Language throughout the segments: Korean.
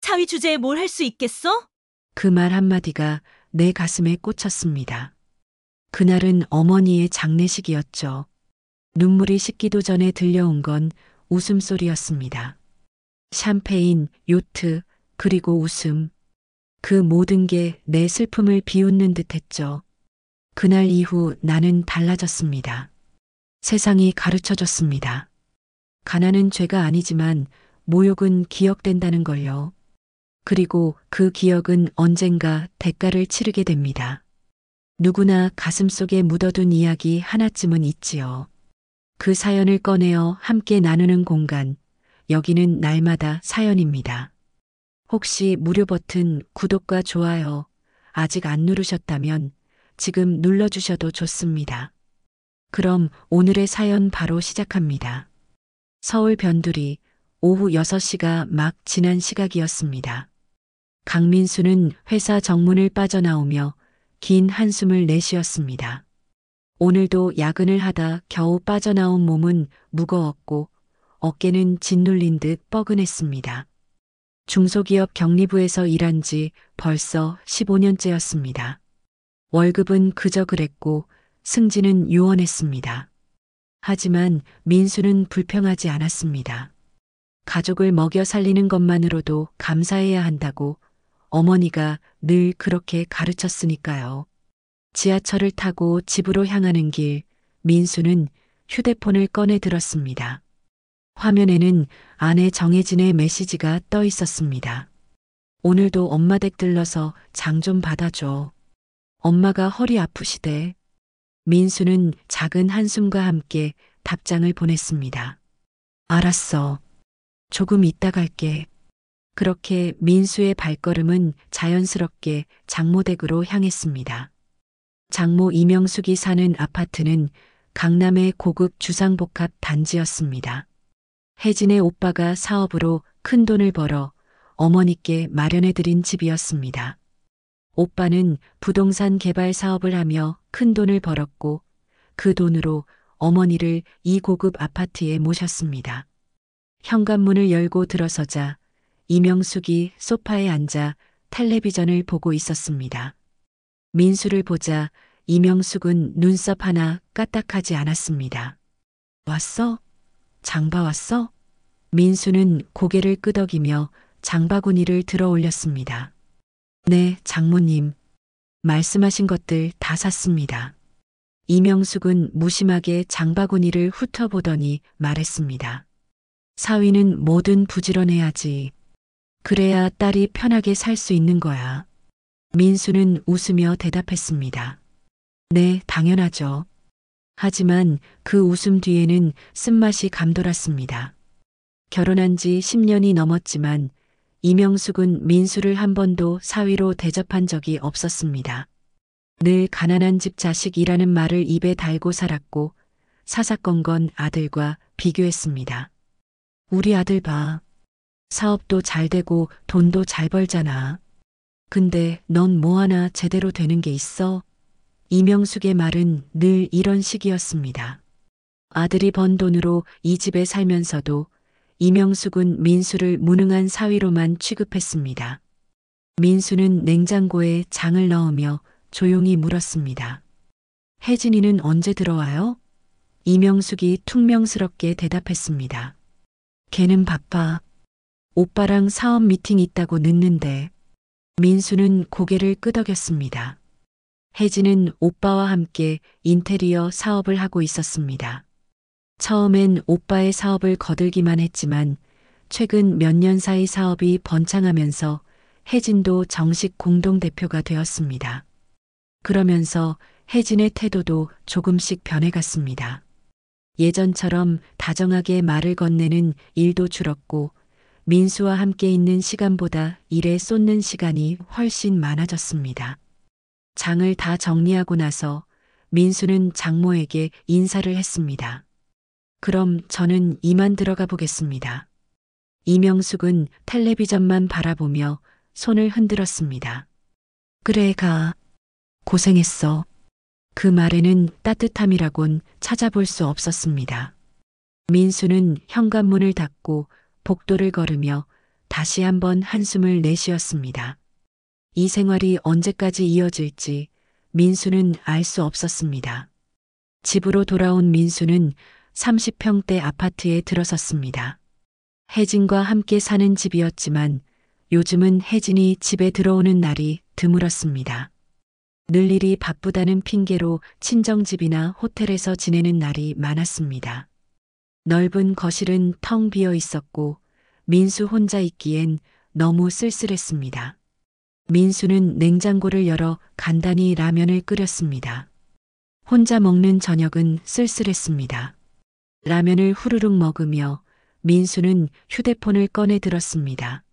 사위 주제에 뭘 할 수 있겠어? 그 말 한마디가 내 가슴에 꽂혔습니다. 그날은 어머니의 장례식이었죠. 눈물이 식기도 전에 들려온 건 웃음소리였습니다. 샴페인, 요트, 그리고 웃음. 그 모든 게 내 슬픔을 비웃는 듯 했죠. 그날 이후 나는 달라졌습니다. 세상이 가르쳐줬습니다. 가난은 죄가 아니지만 모욕은 기억된다는 걸요. 그리고 그 기억은 언젠가 대가를 치르게 됩니다. 누구나 가슴속에 묻어둔 이야기 하나쯤은 있지요. 그 사연을 꺼내어 함께 나누는 공간, 여기는 날마다 사연입니다. 혹시 무료 버튼 구독과 좋아요 아직 안 누르셨다면 지금 눌러주셔도 좋습니다. 그럼 오늘의 사연 바로 시작합니다. 서울 변두리 오후 6시가 막 지난 시각이었습니다. 강민수는 회사 정문을 빠져나오며 긴 한숨을 내쉬었습니다. 오늘도 야근을 하다 겨우 빠져나온 몸은 무거웠고 어깨는 짓눌린 듯 뻐근했습니다. 중소기업 경리부에서 일한 지 벌써 15년째였습니다. 월급은 그저 그랬고 승진은 요원했습니다. 하지만 민수는 불평하지 않았습니다. 가족을 먹여 살리는 것만으로도 감사해야 한다고 어머니가 늘 그렇게 가르쳤으니까요. 지하철을 타고 집으로 향하는 길, 민수는 휴대폰을 꺼내 들었습니다. 화면에는 아내 정혜진의 메시지가 떠 있었습니다. 오늘도 엄마 댁 들러서 장 좀 받아줘. 엄마가 허리 아프시대. 민수는 작은 한숨과 함께 답장을 보냈습니다. 알았어. 조금 이따 갈게. 그렇게 민수의 발걸음은 자연스럽게 장모 댁으로 향했습니다. 장모 이명숙이 사는 아파트는 강남의 고급 주상복합 단지였습니다. 혜진의 오빠가 사업으로 큰 돈을 벌어 어머니께 마련해드린 집이었습니다. 오빠는 부동산 개발 사업을 하며 큰 돈을 벌었고 그 돈으로 어머니를 이 고급 아파트에 모셨습니다. 현관문을 열고 들어서자 이명숙이 소파에 앉아 텔레비전을 보고 있었습니다. 민수를 보자 이명숙은 눈썹 하나 까딱하지 않았습니다. 왔어? 장봐 왔어? 민수는 고개를 끄덕이며 장바구니를 들어 올렸습니다. 네, 장모님. 말씀하신 것들 다 샀습니다. 이명숙은 무심하게 장바구니를 훑어보더니 말했습니다. 사위는 뭐든 부지런해야지. 그래야 딸이 편하게 살 수 있는 거야. 민수는 웃으며 대답했습니다. 네, 당연하죠. 하지만 그 웃음 뒤에는 쓴맛이 감돌았습니다. 결혼한 지 10년이 넘었지만 이명숙은 민수를 한 번도 사위로 대접한 적이 없었습니다. 늘 가난한 집 자식이라는 말을 입에 달고 살았고 사사건건 아들과 비교했습니다. 우리 아들 봐. 사업도 잘 되고 돈도 잘 벌잖아. 근데 넌 뭐 하나 제대로 되는 게 있어? 이명숙의 말은 늘 이런 식이었습니다. 아들이 번 돈으로 이 집에 살면서도 이명숙은 민수를 무능한 사위로만 취급했습니다. 민수는 냉장고에 장을 넣으며 조용히 물었습니다. 혜진이는 언제 들어와요? 이명숙이 퉁명스럽게 대답했습니다. 걔는 바빠. 오빠랑 사업 미팅 있다고 늦는데. 민수는 고개를 끄덕였습니다. 혜진은 오빠와 함께 인테리어 사업을 하고 있었습니다. 처음엔 오빠의 사업을 거들기만 했지만 최근 몇 년 사이 사업이 번창하면서 혜진도 정식 공동대표가 되었습니다. 그러면서 혜진의 태도도 조금씩 변해갔습니다. 예전처럼 다정하게 말을 건네는 일도 줄었고 민수와 함께 있는 시간보다 일에 쏟는 시간이 훨씬 많아졌습니다. 장을 다 정리하고 나서 민수는 장모에게 인사를 했습니다. 그럼 저는 이만 들어가 보겠습니다. 이명숙은 텔레비전만 바라보며 손을 흔들었습니다. 그래 가. 고생했어. 그 말에는 따뜻함이라곤 찾아볼 수 없었습니다. 민수는 현관문을 닫고 복도를 걸으며 다시 한번 한숨을 내쉬었습니다. 이 생활이 언제까지 이어질지 민수는 알 수 없었습니다. 집으로 돌아온 민수는 30평대 아파트에 들어섰습니다. 혜진과 함께 사는 집이었지만 요즘은 혜진이 집에 들어오는 날이 드물었습니다. 늘 일이 바쁘다는 핑계로 친정집이나 호텔에서 지내는 날이 많았습니다. 넓은 거실은 텅 비어 있었고 민수 혼자 있기엔 너무 쓸쓸했습니다. 민수는 냉장고를 열어 간단히 라면을 끓였습니다. 혼자 먹는 저녁은 쓸쓸했습니다. 라면을 후루룩 먹으며 민수는 휴대폰을 꺼내 들었습니다.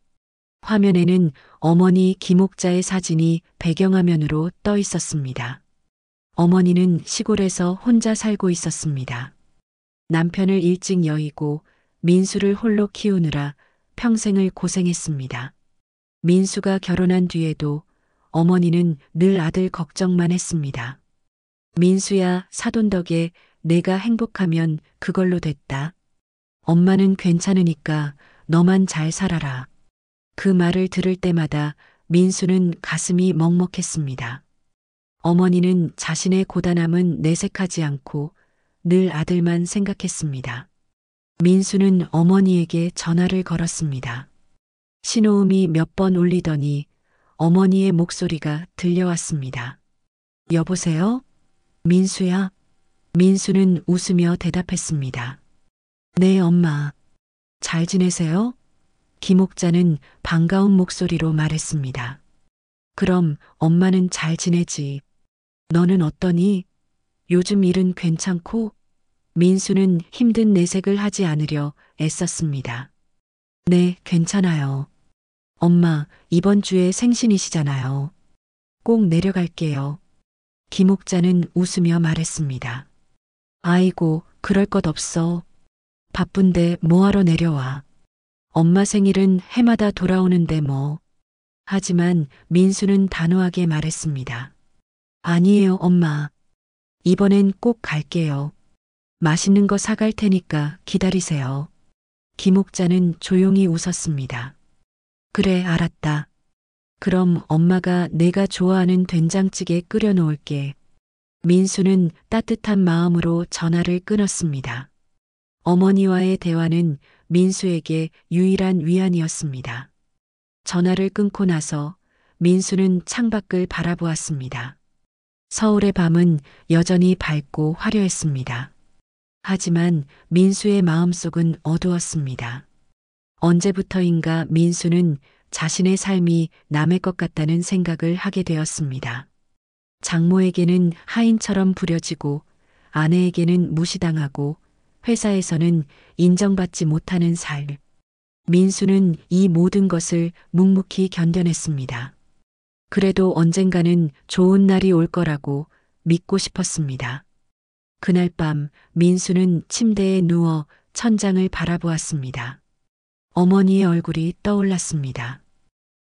화면에는 어머니 김옥자의 사진이 배경화면으로 떠 있었습니다. 어머니는 시골에서 혼자 살고 있었습니다. 남편을 일찍 여의고 민수를 홀로 키우느라 평생을 고생했습니다. 민수가 결혼한 뒤에도 어머니는 늘 아들 걱정만 했습니다. 민수야, 사돈 덕에 내가 행복하면 그걸로 됐다. 엄마는 괜찮으니까 너만 잘 살아라. 그 말을 들을 때마다 민수는 가슴이 먹먹했습니다. 어머니는 자신의 고단함은 내색하지 않고 늘 아들만 생각했습니다. 민수는 어머니에게 전화를 걸었습니다. 신호음이 몇 번 울리더니 어머니의 목소리가 들려왔습니다. 여보세요? 민수야? 민수는 웃으며 대답했습니다. 네, 엄마. 잘 지내세요? 김옥자는 반가운 목소리로 말했습니다. 그럼 엄마는 잘 지내지. 너는 어떠니? 요즘 일은 괜찮고? 민수는 힘든 내색을 하지 않으려 애썼습니다. 네, 괜찮아요. 엄마, 이번 주에 생신이시잖아요. 꼭 내려갈게요. 김옥자는 웃으며 말했습니다. 아이고, 그럴 것 없어. 바쁜데 뭐하러 내려와. 엄마 생일은 해마다 돌아오는데 뭐. 하지만 민수는 단호하게 말했습니다. 아니에요, 엄마. 이번엔 꼭 갈게요. 맛있는 거 사갈 테니까 기다리세요. 김옥자는 조용히 웃었습니다. 그래, 알았다. 그럼 엄마가 내가 좋아하는 된장찌개 끓여 놓을게. 민수는 따뜻한 마음으로 전화를 끊었습니다. 어머니와의 대화는 민수에게 유일한 위안이었습니다. 전화를 끊고 나서 민수는 창밖을 바라보았습니다. 서울의 밤은 여전히 밝고 화려했습니다. 하지만 민수의 마음속은 어두웠습니다. 언제부터인가 민수는 자신의 삶이 남의 것 같다는 생각을 하게 되었습니다. 장모에게는 하인처럼 부려지고 아내에게는 무시당하고 회사에서는 인정받지 못하는 삶. 민수는 이 모든 것을 묵묵히 견뎌냈습니다. 그래도 언젠가는 좋은 날이 올 거라고 믿고 싶었습니다. 그날 밤 민수는 침대에 누워 천장을 바라보았습니다. 어머니의 얼굴이 떠올랐습니다.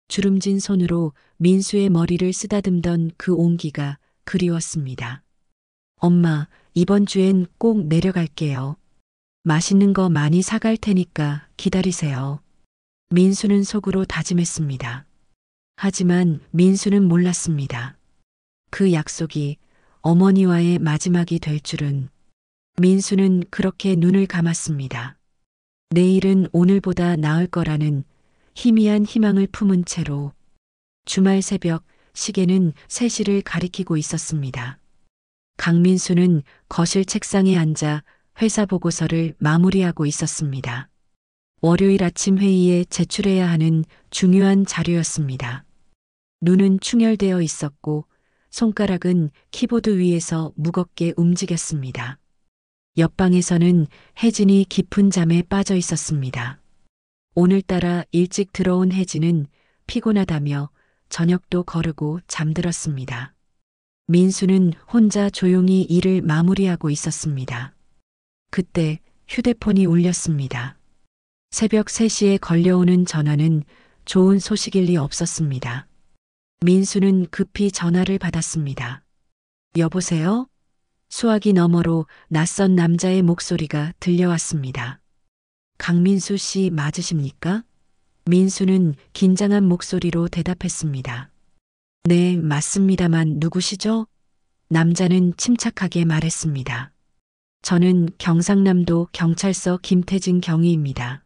주름진 손으로 민수의 머리를 쓰다듬던 그 온기가 그리웠습니다. 엄마, 이번 주엔 꼭 내려갈게요. 맛있는 거 많이 사갈 테니까 기다리세요. 민수는 속으로 다짐했습니다. 하지만 민수는 몰랐습니다. 그 약속이 어머니와의 마지막이 될 줄은. 민수는 그렇게 눈을 감았습니다. 내일은 오늘보다 나을 거라는 희미한 희망을 품은 채로 주말 새벽 시계는 3시를 가리키고 있었습니다. 강민수는 거실 책상에 앉아 회사 보고서를 마무리하고 있었습니다. 월요일 아침 회의에 제출해야 하는 중요한 자료였습니다. 눈은 충혈되어 있었고 손가락은 키보드 위에서 무겁게 움직였습니다. 옆방에서는 혜진이 깊은 잠에 빠져 있었습니다. 오늘따라 일찍 들어온 혜진은 피곤하다며 저녁도 거르고 잠들었습니다. 민수는 혼자 조용히 일을 마무리하고 있었습니다. 그때 휴대폰이 울렸습니다. 새벽 3시에 걸려오는 전화는 좋은 소식일 리 없었습니다. 민수는 급히 전화를 받았습니다. 여보세요? 수화기 너머로 낯선 남자의 목소리가 들려왔습니다. 강민수 씨 맞으십니까? 민수는 긴장한 목소리로 대답했습니다. 네, 맞습니다만 누구시죠? 남자는 침착하게 말했습니다. 저는 경상남도 경찰서 김태진 경위입니다.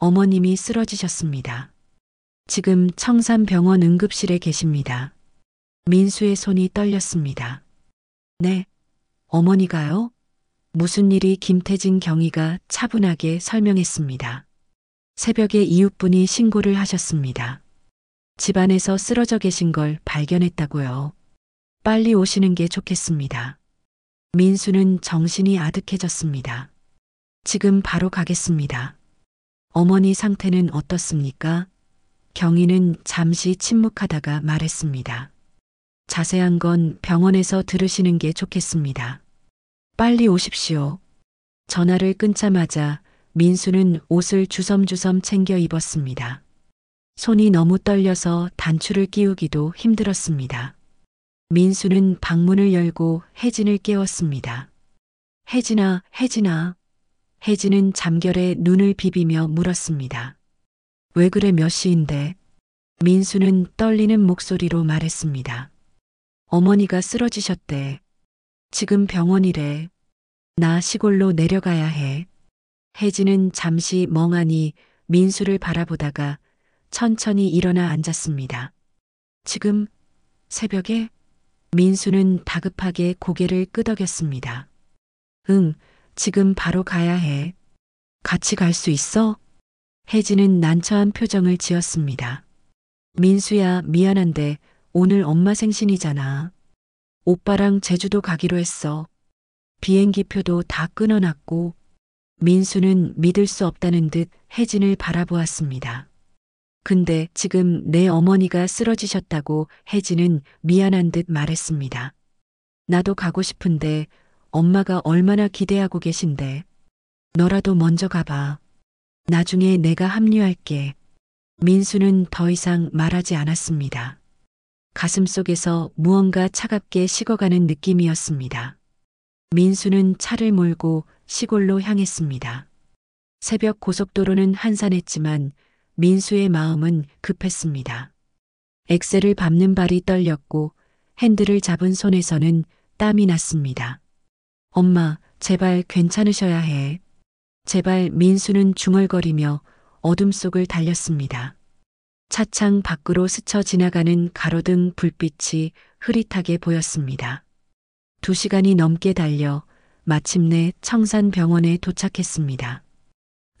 어머님이 쓰러지셨습니다. 지금 청산병원 응급실에 계십니다. 민수의 손이 떨렸습니다. 네, 어머니가요? 무슨 일이? 김태진 경위가 차분하게 설명했습니다. 새벽에 이웃분이 신고를 하셨습니다. 집안에서 쓰러져 계신 걸 발견했다고요. 빨리 오시는 게 좋겠습니다. 민수는 정신이 아득해졌습니다. 지금 바로 가겠습니다. 어머니 상태는 어떻습니까? 경위는 잠시 침묵하다가 말했습니다. 자세한 건 병원에서 들으시는 게 좋겠습니다. 빨리 오십시오. 전화를 끊자마자 민수는 옷을 주섬주섬 챙겨 입었습니다. 손이 너무 떨려서 단추를 끼우기도 힘들었습니다. 민수는 방문을 열고 혜진을 깨웠습니다. 혜진아, 혜진아. 혜진은 잠결에 눈을 비비며 물었습니다. 왜 그래, 몇 시인데? 민수는 떨리는 목소리로 말했습니다. 어머니가 쓰러지셨대. 지금 병원이래. 나 시골로 내려가야 해. 혜진은 잠시 멍하니 민수를 바라보다가 천천히 일어나 앉았습니다. 지금 새벽에? 민수는 다급하게 고개를 끄덕였습니다. 응, 지금 바로 가야 해. 같이 갈 수 있어? 혜진은 난처한 표정을 지었습니다. 민수야, 미안한데 오늘 엄마 생신이잖아. 오빠랑 제주도 가기로 했어. 비행기표도 다 끊어놨고. 민수는 믿을 수 없다는 듯 혜진을 바라보았습니다. 근데 지금 내 어머니가 쓰러지셨다고. 혜진은 미안한 듯 말했습니다. 나도 가고 싶은데 엄마가 얼마나 기대하고 계신데. 너라도 먼저 가봐. 나중에 내가 합류할게. 민수는 더 이상 말하지 않았습니다. 가슴속에서 무언가 차갑게 식어가는 느낌이었습니다. 민수는 차를 몰고 시골로 향했습니다. 새벽 고속도로는 한산했지만 민수의 마음은 급했습니다. 엑셀을 밟는 발이 떨렸고 핸들을 잡은 손에서는 땀이 났습니다. 엄마, 제발 괜찮으셔야 해. 제발. 민수는 중얼거리며 어둠 속을 달렸습니다. 차창 밖으로 스쳐 지나가는 가로등 불빛이 흐릿하게 보였습니다. 2시간이 넘게 달려 마침내 청산병원에 도착했습니다.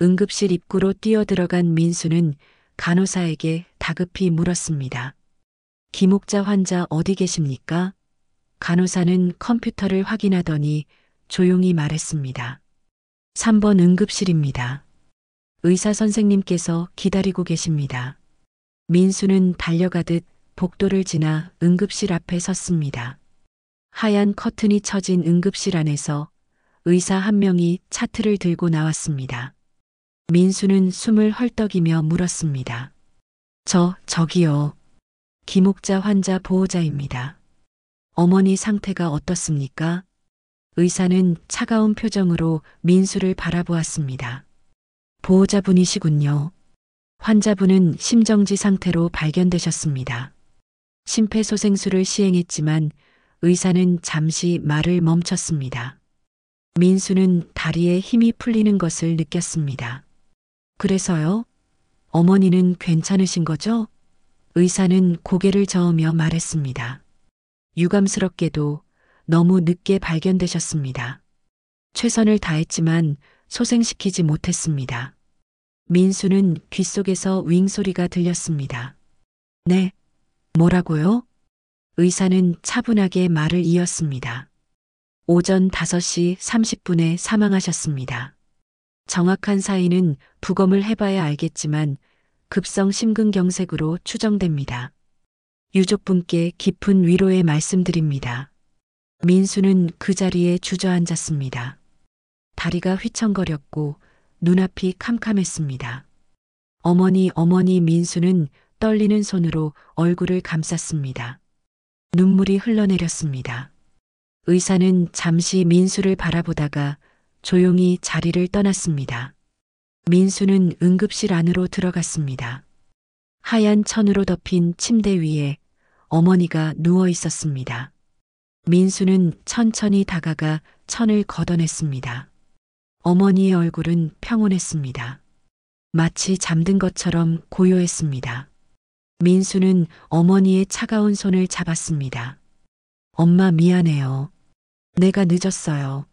응급실 입구로 뛰어들어간 민수는 간호사에게 다급히 물었습니다. 김옥자 환자 어디 계십니까? 간호사는 컴퓨터를 확인하더니 조용히 말했습니다. 3번 응급실입니다. 의사 선생님께서 기다리고 계십니다. 민수는 달려가듯 복도를 지나 응급실 앞에 섰습니다. 하얀 커튼이 쳐진 응급실 안에서 의사 한 명이 차트를 들고 나왔습니다. 민수는 숨을 헐떡이며 물었습니다. 저기요. 김옥자 환자 보호자입니다. 어머니 상태가 어떻습니까? 의사는 차가운 표정으로 민수를 바라보았습니다. 보호자분이시군요. 환자분은 심정지 상태로 발견되셨습니다. 심폐소생술을 시행했지만 의사는 잠시 말을 멈췄습니다. 민수는 다리에 힘이 풀리는 것을 느꼈습니다. 그래서요? 어머니는 괜찮으신 거죠? 의사는 고개를 저으며 말했습니다. 유감스럽게도 너무 늦게 발견되셨습니다. 최선을 다했지만 소생시키지 못했습니다. 민수는 귓속에서 윙 소리가 들렸습니다. 네, 뭐라고요? 의사는 차분하게 말을 이었습니다. 오전 5시 30분에 사망하셨습니다. 정확한 사인은 부검을 해봐야 알겠지만 급성 심근경색으로 추정됩니다. 유족분께 깊은 위로의 말씀드립니다. 민수는 그 자리에 주저앉았습니다. 다리가 휘청거렸고 눈앞이 캄캄했습니다. 어머니. 민수는 떨리는 손으로 얼굴을 감쌌습니다. 눈물이 흘러내렸습니다. 의사는 잠시 민수를 바라보다가 조용히 자리를 떠났습니다. 민수는 응급실 안으로 들어갔습니다. 하얀 천으로 덮인 침대 위에 어머니가 누워 있었습니다. 민수는 천천히 다가가 천을 걷어냈습니다. 어머니의 얼굴은 평온했습니다. 마치 잠든 것처럼 고요했습니다. 민수는 어머니의 차가운 손을 잡았습니다. 엄마 미안해요. 내가 늦었어요.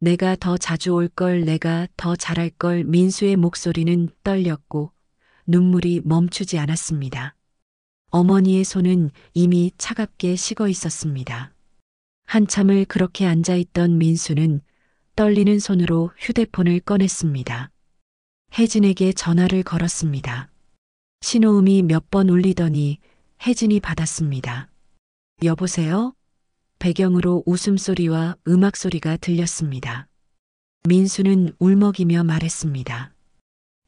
내가 더 자주 올 걸, 내가 더 잘할 걸. 민수의 목소리는 떨렸고 눈물이 멈추지 않았습니다. 어머니의 손은 이미 차갑게 식어 있었습니다. 한참을 그렇게 앉아있던 민수는 떨리는 손으로 휴대폰을 꺼냈습니다. 혜진에게 전화를 걸었습니다. 신호음이 몇 번 울리더니 혜진이 받았습니다. 여보세요? 배경으로 웃음소리와 음악소리가 들렸습니다. 민수는 울먹이며 말했습니다.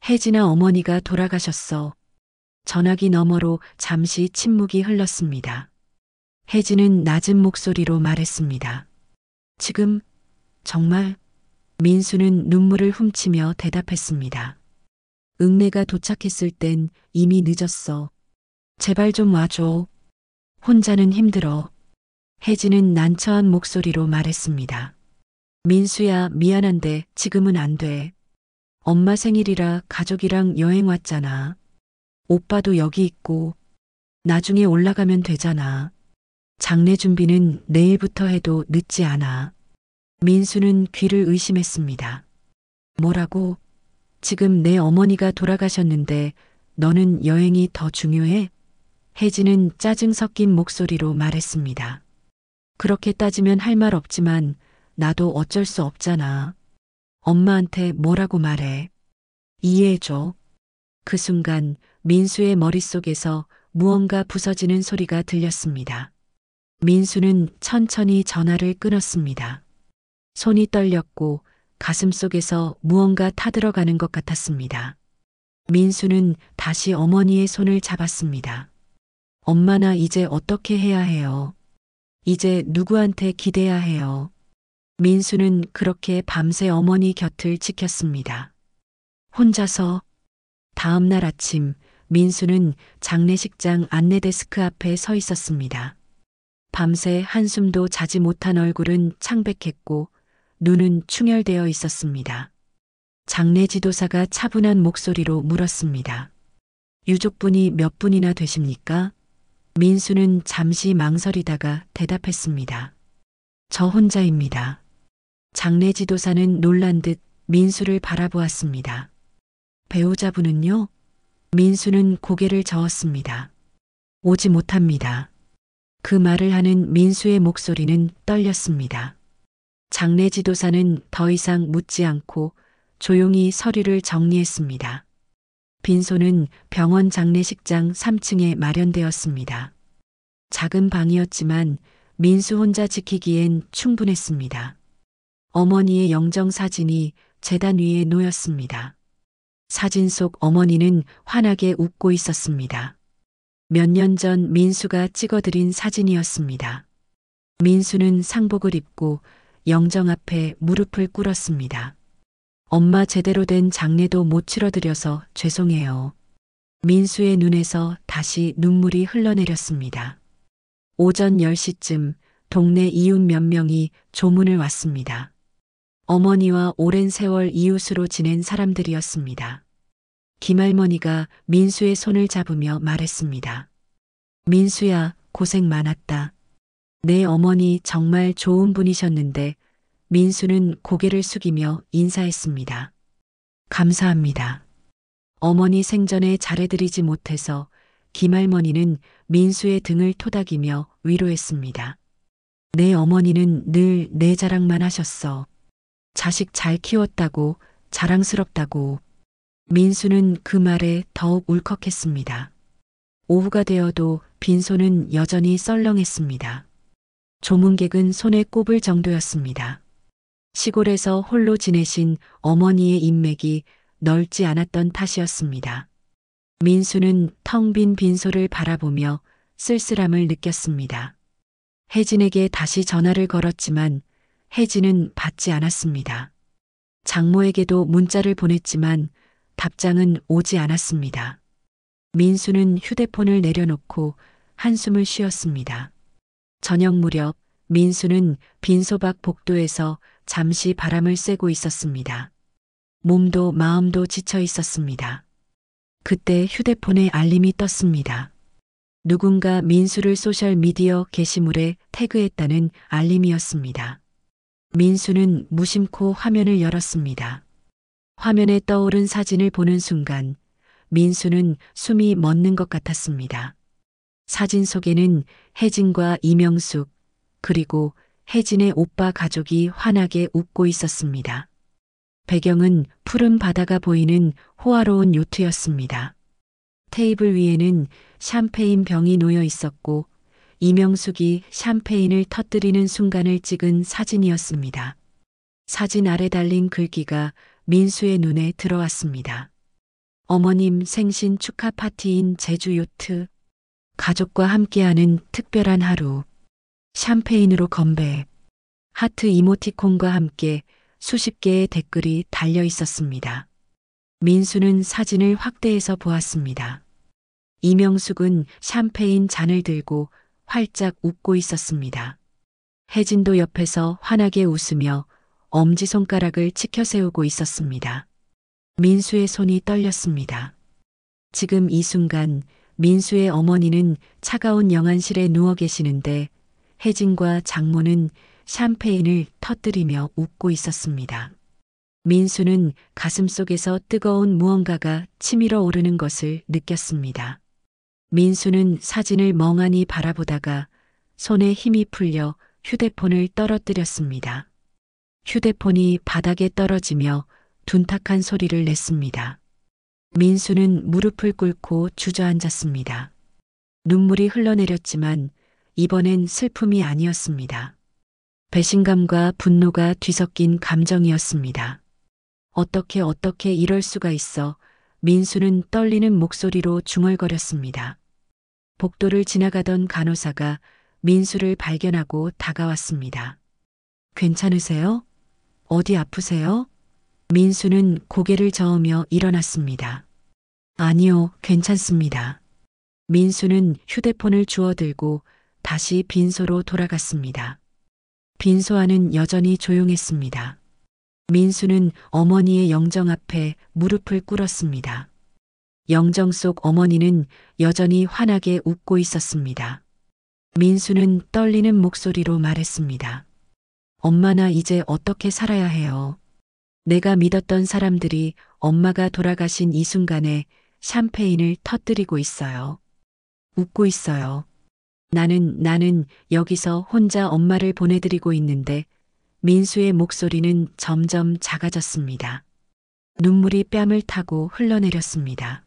혜진아, 어머니가 돌아가셨어. 전화기 너머로 잠시 침묵이 흘렀습니다. 혜진은 낮은 목소리로 말했습니다. 지금 정말? 민수는 눈물을 훔치며 대답했습니다. 읍내가 도착했을 땐 이미 늦었어. 제발 좀 와줘. 혼자는 힘들어. 혜진은 난처한 목소리로 말했습니다. 민수야, 미안한데 지금은 안 돼. 엄마 생일이라 가족이랑 여행 왔잖아. 오빠도 여기 있고 나중에 올라가면 되잖아. 장례 준비는 내일부터 해도 늦지 않아. 민수는 귀를 의심했습니다. 뭐라고? 지금 내 어머니가 돌아가셨는데 너는 여행이 더 중요해? 혜진은 짜증 섞인 목소리로 말했습니다. 그렇게 따지면 할 말 없지만 나도 어쩔 수 없잖아. 엄마한테 뭐라고 말해. 이해해줘. 그 순간 민수의 머릿속에서 무언가 부서지는 소리가 들렸습니다. 민수는 천천히 전화를 끊었습니다. 손이 떨렸고 가슴속에서 무언가 타들어가는 것 같았습니다. 민수는 다시 어머니의 손을 잡았습니다. 엄마, 나 이제 어떻게 해야 해요? 이제 누구한테 기대야 해요? 민수는 그렇게 밤새 어머니 곁을 지켰습니다. 혼자서. 다음 날 아침 민수는 장례식장 안내데스크 앞에 서 있었습니다. 밤새 한숨도 자지 못한 얼굴은 창백했고 눈은 충혈되어 있었습니다. 장례 지도사가 차분한 목소리로 물었습니다. 유족분이 몇 분이나 되십니까? 민수는 잠시 망설이다가 대답했습니다. 저 혼자입니다. 장례 지도사는 놀란 듯 민수를 바라보았습니다. 배우자분은요? 민수는 고개를 저었습니다. 오지 못합니다. 그 말을 하는 민수의 목소리는 떨렸습니다. 장례 지도사는 더 이상 묻지 않고 조용히 서류를 정리했습니다. 빈소는 병원 장례식장 3층에 마련되었습니다. 작은 방이었지만 민수 혼자 지키기엔 충분했습니다. 어머니의 영정 사진이 제단 위에 놓였습니다. 사진 속 어머니는 환하게 웃고 있었습니다. 몇 년 전 민수가 찍어드린 사진이었습니다. 민수는 상복을 입고 영정 앞에 무릎을 꿇었습니다. 엄마, 제대로 된 장례도 못 치러드려서 죄송해요. 민수의 눈에서 다시 눈물이 흘러내렸습니다. 오전 10시쯤 동네 이웃 몇 명이 조문을 왔습니다. 어머니와 오랜 세월 이웃으로 지낸 사람들이었습니다. 김할머니가 민수의 손을 잡으며 말했습니다. 민수야, 고생 많았다. 내 어머니 정말 좋은 분이셨는데. 민수는 고개를 숙이며 인사했습니다. 감사합니다. 어머니 생전에 잘해드리지 못해서 김할머니는 민수의 등을 토닥이며 위로했습니다. 내 어머니는 늘 내 자랑만 하셨어. 자식 잘 키웠다고, 자랑스럽다고. 민수는 그 말에 더욱 울컥했습니다. 오후가 되어도 빈소는 여전히 썰렁했습니다. 조문객은 손에 꼽을 정도였습니다. 시골에서 홀로 지내신 어머니의 인맥이 넓지 않았던 탓이었습니다. 민수는 텅 빈 빈소를 바라보며 쓸쓸함을 느꼈습니다. 혜진에게 다시 전화를 걸었지만 혜진은 받지 않았습니다. 장모에게도 문자를 보냈지만 답장은 오지 않았습니다. 민수는 휴대폰을 내려놓고 한숨을 쉬었습니다. 저녁 무렵 민수는 빈소박 복도에서 잠시 바람을 쐬고 있었습니다. 몸도 마음도 지쳐 있었습니다. 그때 휴대폰에 알림이 떴습니다. 누군가 민수를 소셜미디어 게시물에 태그했다는 알림이었습니다. 민수는 무심코 화면을 열었습니다. 화면에 떠오른 사진을 보는 순간 민수는 숨이 멎는 것 같았습니다. 사진 속에는 혜진과 이명숙, 그리고 혜진의 오빠 가족이 환하게 웃고 있었습니다. 배경은 푸른 바다가 보이는 호화로운 요트였습니다. 테이블 위에는 샴페인 병이 놓여 있었고 이명숙이 샴페인을 터뜨리는 순간을 찍은 사진이었습니다. 사진 아래 달린 글귀가 민수의 눈에 들어왔습니다. 어머님 생신 축하 파티인 제주 요트. 가족과 함께하는 특별한 하루. 샴페인으로 건배. 하트 이모티콘과 함께 수십 개의 댓글이 달려 있었습니다. 민수는 사진을 확대해서 보았습니다. 이명숙은 샴페인 잔을 들고 활짝 웃고 있었습니다. 혜진도 옆에서 환하게 웃으며 엄지손가락을 치켜 세우고 있었습니다. 민수의 손이 떨렸습니다. 지금 이 순간 민수의 어머니는 차가운 영안실에 누워 계시는데 혜진과 장모는 샴페인을 터뜨리며 웃고 있었습니다. 민수는 가슴속에서 뜨거운 무언가가 치밀어 오르는 것을 느꼈습니다. 민수는 사진을 멍하니 바라보다가 손에 힘이 풀려 휴대폰을 떨어뜨렸습니다. 휴대폰이 바닥에 떨어지며 둔탁한 소리를 냈습니다. 민수는 무릎을 꿇고 주저앉았습니다. 눈물이 흘러내렸지만 이번엔 슬픔이 아니었습니다. 배신감과 분노가 뒤섞인 감정이었습니다. 어떻게 이럴 수가 있어. 민수는 떨리는 목소리로 중얼거렸습니다. 복도를 지나가던 간호사가 민수를 발견하고 다가왔습니다. 괜찮으세요? 어디 아프세요? 민수는 고개를 저으며 일어났습니다. 아니요, 괜찮습니다. 민수는 휴대폰을 주워들고 다시 빈소로 돌아갔습니다. 빈소 안은 여전히 조용했습니다. 민수는 어머니의 영정 앞에 무릎을 꿇었습니다. 영정 속 어머니는 여전히 환하게 웃고 있었습니다. 민수는 떨리는 목소리로 말했습니다. 엄마, 나 이제 어떻게 살아야 해요? 내가 믿었던 사람들이 엄마가 돌아가신 이 순간에 샴페인을 터뜨리고 있어요. 웃고 있어요. 나는 여기서 혼자 엄마를 보내드리고 있는데 민수의 목소리는 점점 작아졌습니다. 눈물이 뺨을 타고 흘러내렸습니다.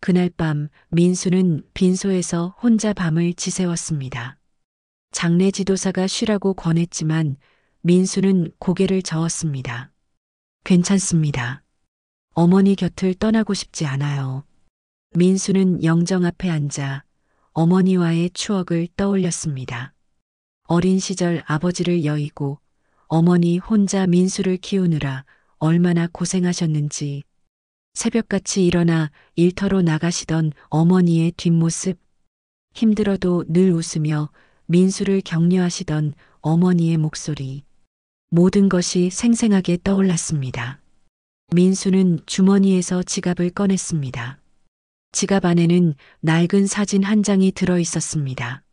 그날 밤 민수는 빈소에서 혼자 밤을 지새웠습니다. 장례 지도사가 쉬라고 권했지만 민수는 고개를 저었습니다. 괜찮습니다. 어머니 곁을 떠나고 싶지 않아요. 민수는 영정 앞에 앉아 어머니와의 추억을 떠올렸습니다. 어린 시절 아버지를 여의고 어머니 혼자 민수를 키우느라 얼마나 고생하셨는지, 새벽같이 일어나 일터로 나가시던 어머니의 뒷모습, 힘들어도 늘 웃으며 민수를 격려하시던 어머니의 목소리, 모든 것이 생생하게 떠올랐습니다. 민수는 주머니에서 지갑을 꺼냈습니다. 지갑 안에는 낡은 사진 한 장이 들어 있었습니다.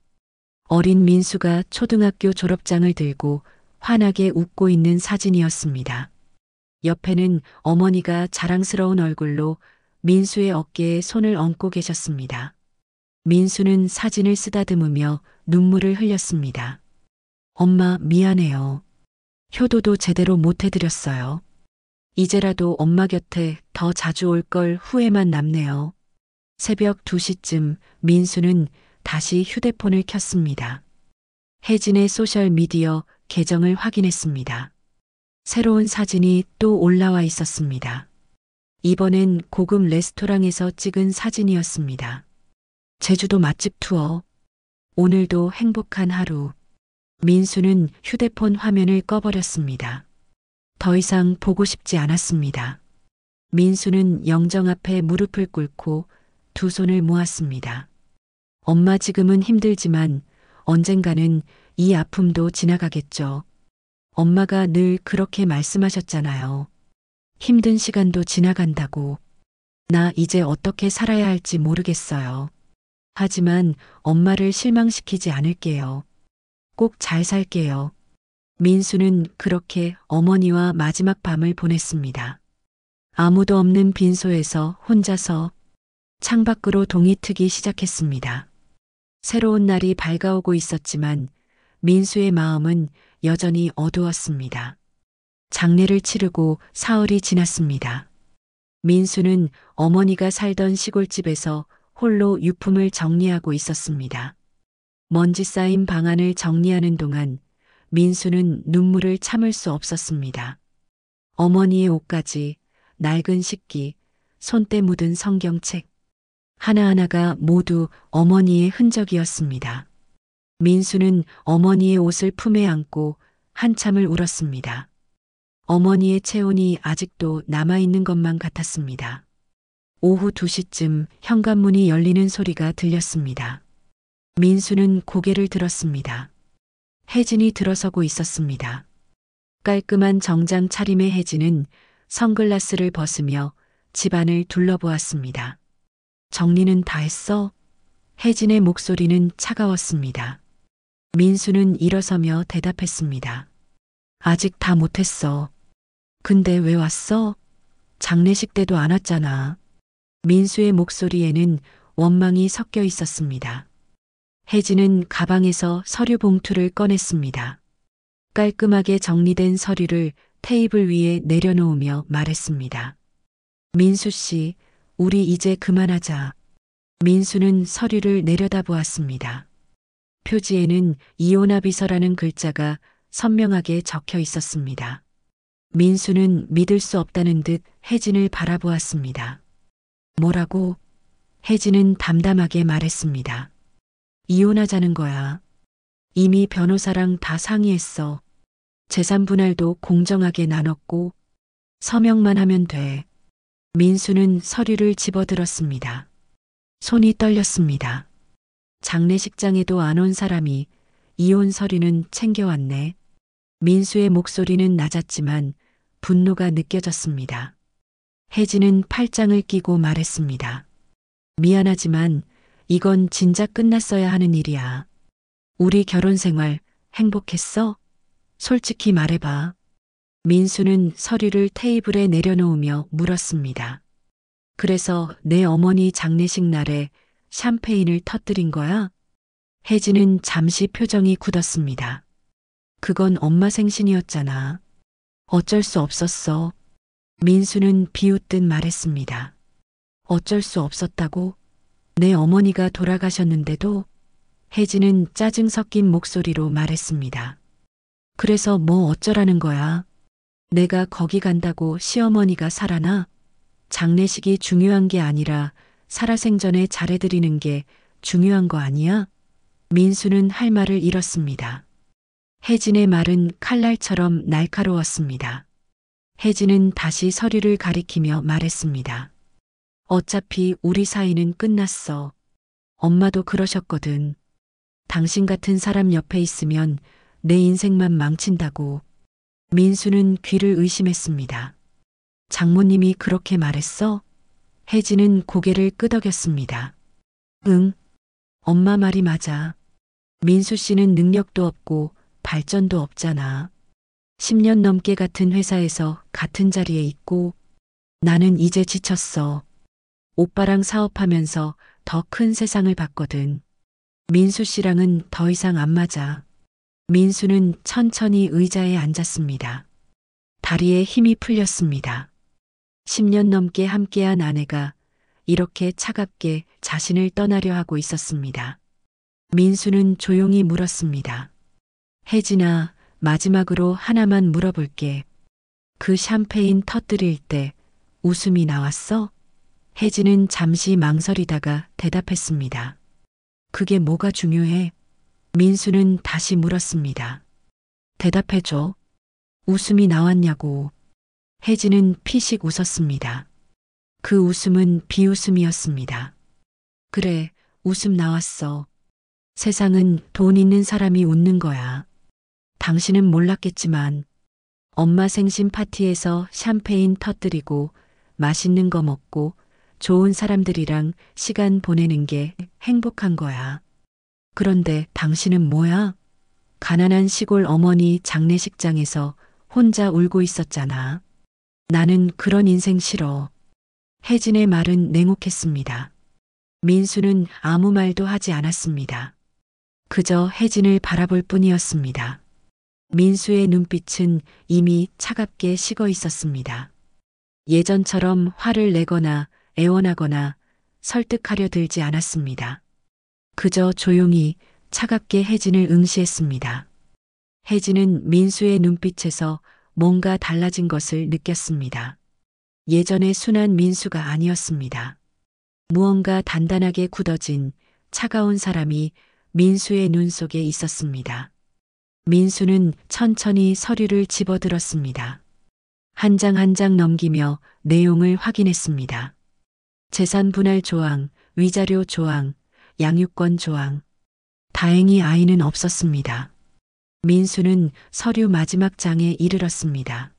어린 민수가 초등학교 졸업장을 들고 환하게 웃고 있는 사진이었습니다. 옆에는 어머니가 자랑스러운 얼굴로 민수의 어깨에 손을 얹고 계셨습니다. 민수는 사진을 쓰다듬으며 눈물을 흘렸습니다. 엄마, 미안해요. 효도도 제대로 못 해드렸어요. 이제라도 엄마 곁에 더 자주 올 걸 후회만 남네요. 새벽 2시쯤 민수는 다시 휴대폰을 켰습니다. 혜진의 소셜미디어 계정을 확인했습니다. 새로운 사진이 또 올라와 있었습니다. 이번엔 고급 레스토랑에서 찍은 사진이었습니다. 제주도 맛집 투어. 오늘도 행복한 하루. 민수는 휴대폰 화면을 꺼버렸습니다. 더 이상 보고 싶지 않았습니다. 민수는 영정 앞에 무릎을 꿇고 두 손을 모았습니다. 엄마 지금은 힘들지만 언젠가는 이 아픔도 지나가겠죠. 엄마가 늘 그렇게 말씀하셨잖아요. 힘든 시간도 지나간다고. 나 이제 어떻게 살아야 할지 모르겠어요. 하지만 엄마를 실망시키지 않을게요. 꼭 잘 살게요. 민수는 그렇게 어머니와 마지막 밤을 보냈습니다. 아무도 없는 빈소에서 혼자서 창밖으로 동이 트기 시작했습니다. 새로운 날이 밝아오고 있었지만 민수의 마음은 여전히 어두웠습니다. 장례를 치르고 사흘이 지났습니다. 민수는 어머니가 살던 시골집에서 홀로 유품을 정리하고 있었습니다. 먼지 쌓인 방안을 정리하는 동안 민수는 눈물을 참을 수 없었습니다. 어머니의 옷가지, 낡은 식기, 손때 묻은 성경책, 하나하나가 모두 어머니의 흔적이었습니다. 민수는 어머니의 옷을 품에 안고 한참을 울었습니다. 어머니의 체온이 아직도 남아있는 것만 같았습니다. 오후 2시쯤 현관문이 열리는 소리가 들렸습니다. 민수는 고개를 들었습니다. 혜진이 들어서고 있었습니다. 깔끔한 정장 차림의 혜진은 선글라스를 벗으며 집안을 둘러보았습니다. 정리는 다 했어? 혜진의 목소리는 차가웠습니다. 민수는 일어서며 대답했습니다. 아직 다 못했어. 근데 왜 왔어? 장례식 때도 안 왔잖아. 민수의 목소리에는 원망이 섞여 있었습니다. 혜진은 가방에서 서류 봉투를 꺼냈습니다. 깔끔하게 정리된 서류를 테이블 위에 내려놓으며 말했습니다. 민수 씨, 우리 이제 그만하자. 민수는 서류를 내려다보았습니다. 표지에는 이혼아 비서라는 글자가 선명하게 적혀 있었습니다. 민수는 믿을 수 없다는 듯 혜진을 바라보았습니다. 뭐라고? 혜진은 담담하게 말했습니다. 이혼하자는 거야. 이미 변호사랑 다 상의했어. 재산 분할도 공정하게 나눴고 서명만 하면 돼. 민수는 서류를 집어들었습니다. 손이 떨렸습니다. 장례식장에도 안 온 사람이 이혼 서류는 챙겨왔네. 민수의 목소리는 낮았지만 분노가 느껴졌습니다. 혜진은 팔짱을 끼고 말했습니다. 미안하지만 이건 진작 끝났어야 하는 일이야. 우리 결혼 생활 행복했어? 솔직히 말해봐. 민수는 서류를 테이블에 내려놓으며 물었습니다. 그래서 내 어머니 장례식 날에 샴페인을 터뜨린 거야? 혜진은 잠시 표정이 굳었습니다. 그건 엄마 생신이었잖아. 어쩔 수 없었어. 민수는 비웃듯 말했습니다. 어쩔 수 없었다고? 내 어머니가 돌아가셨는데도? 혜진은 짜증 섞인 목소리로 말했습니다. 그래서 뭐 어쩌라는 거야? 내가 거기 간다고 시어머니가 살아나? 장례식이 중요한 게 아니라 살아생전에 잘해드리는 게 중요한 거 아니야? 민수는 할 말을 잃었습니다. 혜진의 말은 칼날처럼 날카로웠습니다. 혜진은 다시 서류를 가리키며 말했습니다. 어차피 우리 사이는 끝났어. 엄마도 그러셨거든. 당신 같은 사람 옆에 있으면 내 인생만 망친다고. 민수는 귀를 의심했습니다. 장모님이 그렇게 말했어? 혜진은 고개를 끄덕였습니다. 응, 엄마 말이 맞아. 민수 씨는 능력도 없고 발전도 없잖아. 10년 넘게 같은 회사에서 같은 자리에 있고 나는 이제 지쳤어. 오빠랑 사업하면서 더 큰 세상을 봤거든. 민수 씨랑은 더 이상 안 맞아. 민수는 천천히 의자에 앉았습니다. 다리에 힘이 풀렸습니다. 10년 넘게 함께한 아내가 이렇게 차갑게 자신을 떠나려 하고 있었습니다. 민수는 조용히 물었습니다. 혜진아, 마지막으로 하나만 물어볼게. 그 샴페인 터뜨릴 때 웃음이 나왔어? 혜진은 잠시 망설이다가 대답했습니다. 그게 뭐가 중요해? 민수는 다시 물었습니다. 대답해줘. 웃음이 나왔냐고. 혜진은 피식 웃었습니다. 그 웃음은 비웃음이었습니다. 그래, 웃음 나왔어. 세상은 돈 있는 사람이 웃는 거야. 당신은 몰랐겠지만 엄마 생신 파티에서 샴페인 터뜨리고 맛있는 거 먹고 좋은 사람들이랑 시간 보내는 게 행복한 거야. 그런데 당신은 뭐야? 가난한 시골 어머니 장례식장에서 혼자 울고 있었잖아. 나는 그런 인생 싫어. 혜진의 말은 냉혹했습니다. 민수는 아무 말도 하지 않았습니다. 그저 혜진을 바라볼 뿐이었습니다. 민수의 눈빛은 이미 차갑게 식어 있었습니다. 예전처럼 화를 내거나 애원하거나 설득하려 들지 않았습니다. 그저 조용히 차갑게 혜진을 응시했습니다. 혜진은 민수의 눈빛에서 뭔가 달라진 것을 느꼈습니다. 예전의 순한 민수가 아니었습니다. 무언가 단단하게 굳어진 차가운 사람이 민수의 눈 속에 있었습니다. 민수는 천천히 서류를 집어들었습니다. 한 장 한 장 넘기며 내용을 확인했습니다. 재산 분할 조항, 위자료 조항, 양육권 조항. 다행히 아이는 없었습니다. 민수는 서류 마지막 장에 이르렀습니다.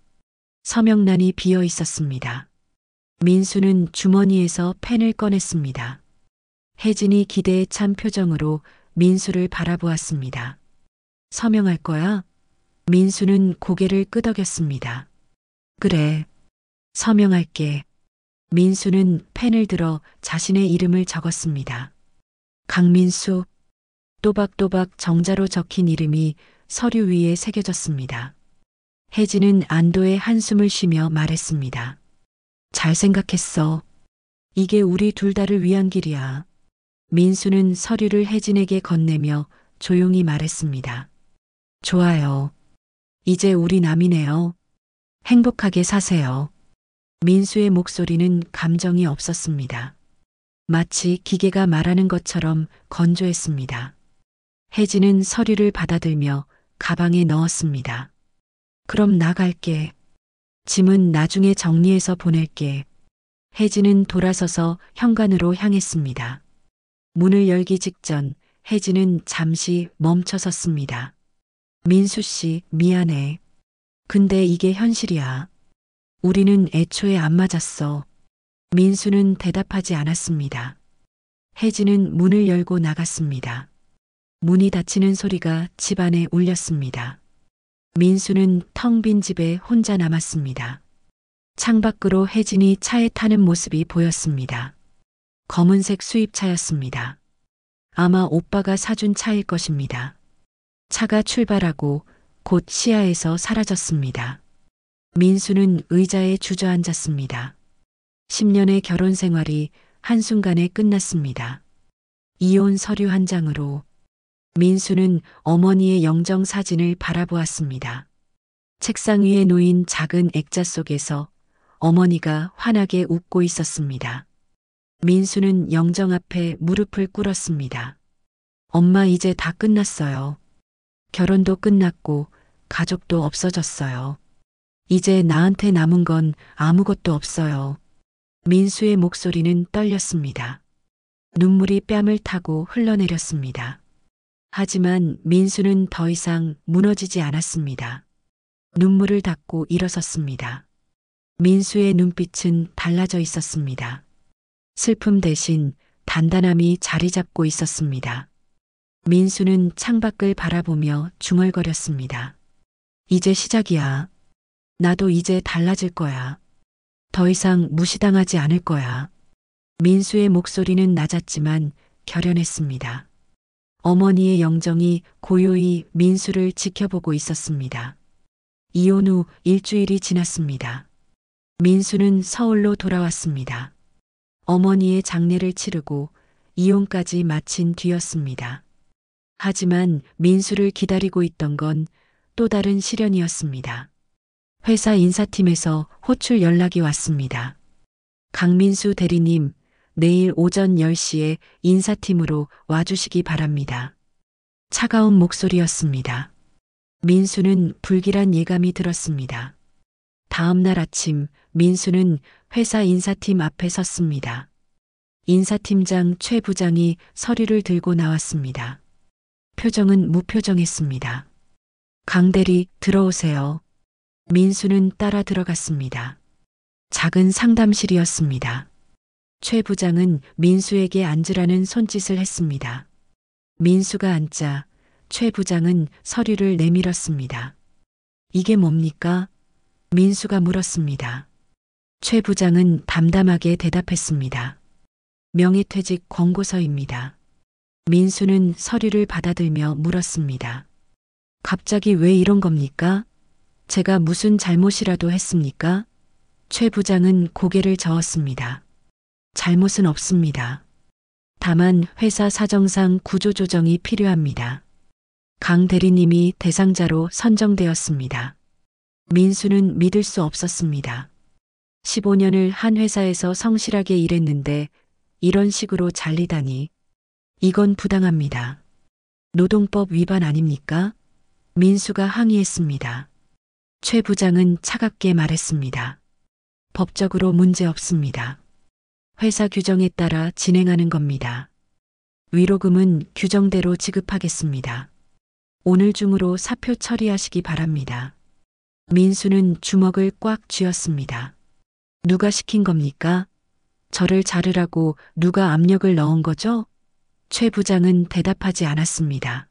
서명란이 비어 있었습니다. 민수는 주머니에서 펜을 꺼냈습니다. 혜진이 기대에 찬 표정으로 민수를 바라보았습니다. 서명할 거야? 민수는 고개를 끄덕였습니다. 그래, 서명할게. 민수는 펜을 들어 자신의 이름을 적었습니다. 강민수. 또박또박 정자로 적힌 이름이 서류 위에 새겨졌습니다. 혜진은 안도의 한숨을 쉬며 말했습니다. 잘 생각했어. 이게 우리 둘 다를 위한 길이야. 민수는 서류를 혜진에게 건네며 조용히 말했습니다. 좋아요. 이제 우리 남이네요. 행복하게 사세요. 민수의 목소리는 감정이 없었습니다. 마치 기계가 말하는 것처럼 건조했습니다. 혜진은 서류를 받아들며 가방에 넣었습니다. 그럼 나갈게. 짐은 나중에 정리해서 보낼게. 혜진은 돌아서서 현관으로 향했습니다. 문을 열기 직전 혜진은 잠시 멈춰 섰습니다. 민수 씨, 미안해. 근데 이게 현실이야. 우리는 애초에 안 맞았어. 민수는 대답하지 않았습니다. 혜진은 문을 열고 나갔습니다. 문이 닫히는 소리가 집안에 울렸습니다. 민수는 텅 빈 집에 혼자 남았습니다. 창밖으로 혜진이 차에 타는 모습이 보였습니다. 검은색 수입차였습니다. 아마 오빠가 사준 차일 것입니다. 차가 출발하고 곧 시야에서 사라졌습니다. 민수는 의자에 주저앉았습니다. 10년의 결혼 생활이 한순간에 끝났습니다. 이혼 서류 한 장으로 민수는 어머니의 영정 사진을 바라보았습니다. 책상 위에 놓인 작은 액자 속에서 어머니가 환하게 웃고 있었습니다. 민수는 영정 앞에 무릎을 꿇었습니다. 엄마 이제 다 끝났어요. 결혼도 끝났고 가족도 없어졌어요. 이제 나한테 남은 건 아무것도 없어요. 민수의 목소리는 떨렸습니다. 눈물이 뺨을 타고 흘러내렸습니다. 하지만 민수는 더 이상 무너지지 않았습니다. 눈물을 닦고 일어섰습니다. 민수의 눈빛은 달라져 있었습니다. 슬픔 대신 단단함이 자리 잡고 있었습니다. 민수는 창밖을 바라보며 중얼거렸습니다. 이제 시작이야. 나도 이제 달라질 거야. 더 이상 무시당하지 않을 거야. 민수의 목소리는 낮았지만 결연했습니다. 어머니의 영정이 고요히 민수를 지켜보고 있었습니다. 이혼 후 일주일이 지났습니다. 민수는 서울로 돌아왔습니다. 어머니의 장례를 치르고 이혼까지 마친 뒤였습니다. 하지만 민수를 기다리고 있던 건 또 다른 시련이었습니다. 회사 인사팀에서 호출 연락이 왔습니다. 강민수 대리님, 내일 오전 10시에 인사팀으로 와주시기 바랍니다. 차가운 목소리였습니다. 민수는 불길한 예감이 들었습니다. 다음 날 아침 민수는 회사 인사팀 앞에 섰습니다. 인사팀장 최 부장이 서류를 들고 나왔습니다. 표정은 무표정했습니다. 강 대리 들어오세요. 민수는 따라 들어갔습니다. 작은 상담실이었습니다. 최 부장은 민수에게 앉으라는 손짓을 했습니다. 민수가 앉자 최 부장은 서류를 내밀었습니다. 이게 뭡니까? 민수가 물었습니다. 최 부장은 담담하게 대답했습니다. 명예퇴직 권고서입니다. 민수는 서류를 받아들며 물었습니다. 갑자기 왜 이런 겁니까? 제가 무슨 잘못이라도 했습니까? 최 부장은 고개를 저었습니다. 잘못은 없습니다. 다만 회사 사정상 구조조정이 필요합니다. 강 대리님이 대상자로 선정되었습니다. 민수는 믿을 수 없었습니다. 15년을 한 회사에서 성실하게 일했는데 이런 식으로 잘리다니. 이건 부당합니다. 노동법 위반 아닙니까? 민수가 항의했습니다. 최 부장은 차갑게 말했습니다. 법적으로 문제 없습니다. 회사 규정에 따라 진행하는 겁니다. 위로금은 규정대로 지급하겠습니다. 오늘 중으로 사표 처리하시기 바랍니다. 민수는 주먹을 꽉 쥐었습니다. 누가 시킨 겁니까? 저를 자르라고 누가 압력을 넣은 거죠? 최 부장은 대답하지 않았습니다.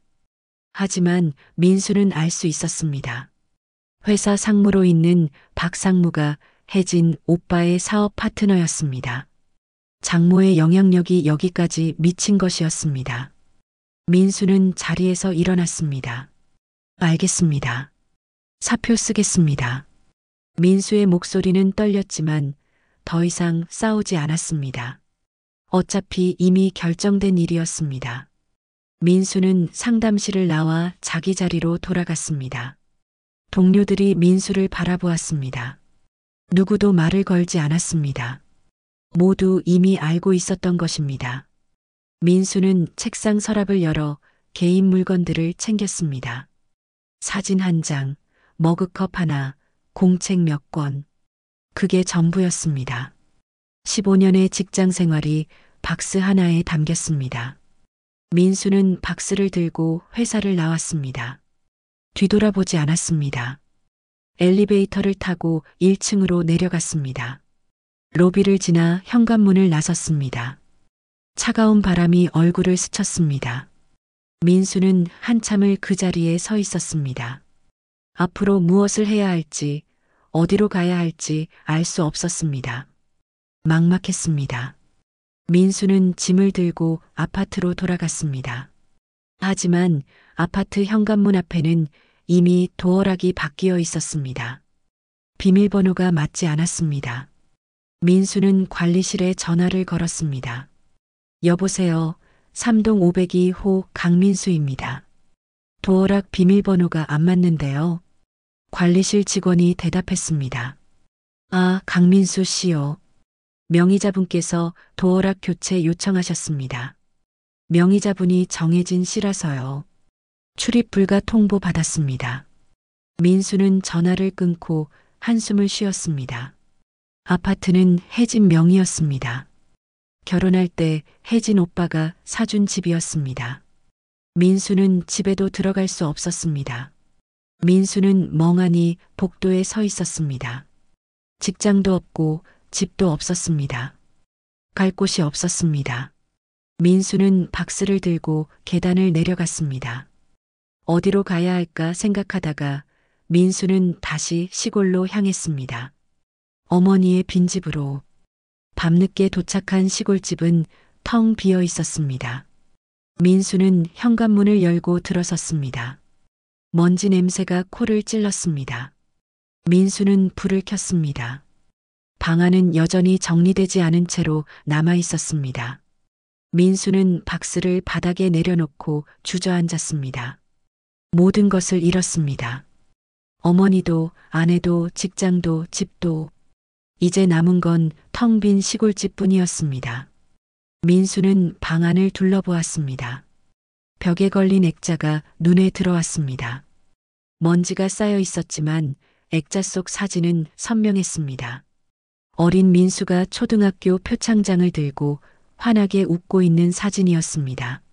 하지만 민수는 알 수 있었습니다. 회사 상무로 있는 박 상무가 혜진 오빠의 사업 파트너였습니다. 장모의 영향력이 여기까지 미친 것이었습니다. 민수는 자리에서 일어났습니다. 알겠습니다. 사표 쓰겠습니다. 민수의 목소리는 떨렸지만 더 이상 싸우지 않았습니다. 어차피 이미 결정된 일이었습니다. 민수는 상담실을 나와 자기 자리로 돌아갔습니다. 동료들이 민수를 바라보았습니다. 누구도 말을 걸지 않았습니다. 모두 이미 알고 있었던 것입니다. 민수는 책상 서랍을 열어 개인 물건들을 챙겼습니다. 사진 한 장, 머그컵 하나, 공책 몇 권. 그게 전부였습니다. 15년의 직장 생활이 박스 하나에 담겼습니다. 민수는 박스를 들고 회사를 나왔습니다. 뒤돌아보지 않았습니다. 엘리베이터를 타고 1층으로 내려갔습니다. 로비를 지나 현관문을 나섰습니다. 차가운 바람이 얼굴을 스쳤습니다. 민수는 한참을 그 자리에 서 있었습니다. 앞으로 무엇을 해야 할지, 어디로 가야 할지 알 수 없었습니다. 막막했습니다. 민수는 짐을 들고 아파트로 돌아갔습니다. 하지만 아파트 현관문 앞에는 이미 도어락이 바뀌어 있었습니다. 비밀번호가 맞지 않았습니다. 민수는 관리실에 전화를 걸었습니다. 여보세요. 3동 502호 강민수입니다. 도어락 비밀번호가 안 맞는데요. 관리실 직원이 대답했습니다. 아, 강민수 씨요. 명의자분께서 도어락 교체 요청하셨습니다. 명의자분이 정해진 씨라서요. 출입 불가 통보 받았습니다. 민수는 전화를 끊고 한숨을 쉬었습니다. 아파트는 혜진 명의였습니다. 결혼할 때 혜진 오빠가 사준 집이었습니다. 민수는 집에도 들어갈 수 없었습니다. 민수는 멍하니 복도에 서 있었습니다. 직장도 없고 집도 없었습니다. 갈 곳이 없었습니다. 민수는 박스를 들고 계단을 내려갔습니다. 어디로 가야 할까 생각하다가 민수는 다시 시골로 향했습니다. 어머니의 빈집으로. 밤늦게 도착한 시골집은 텅 비어 있었습니다. 민수는 현관문을 열고 들어섰습니다. 먼지 냄새가 코를 찔렀습니다. 민수는 불을 켰습니다. 방 안은 여전히 정리되지 않은 채로 남아 있었습니다. 민수는 박스를 바닥에 내려놓고 주저앉았습니다. 모든 것을 잃었습니다. 어머니도, 아내도, 직장도, 집도. 이제 남은 건 텅 빈 시골집뿐이었습니다. 민수는 방 안을 둘러보았습니다. 벽에 걸린 액자가 눈에 들어왔습니다. 먼지가 쌓여 있었지만 액자 속 사진은 선명했습니다. 어린 민수가 초등학교 표창장을 들고 환하게 웃고 있는 사진이었습니다.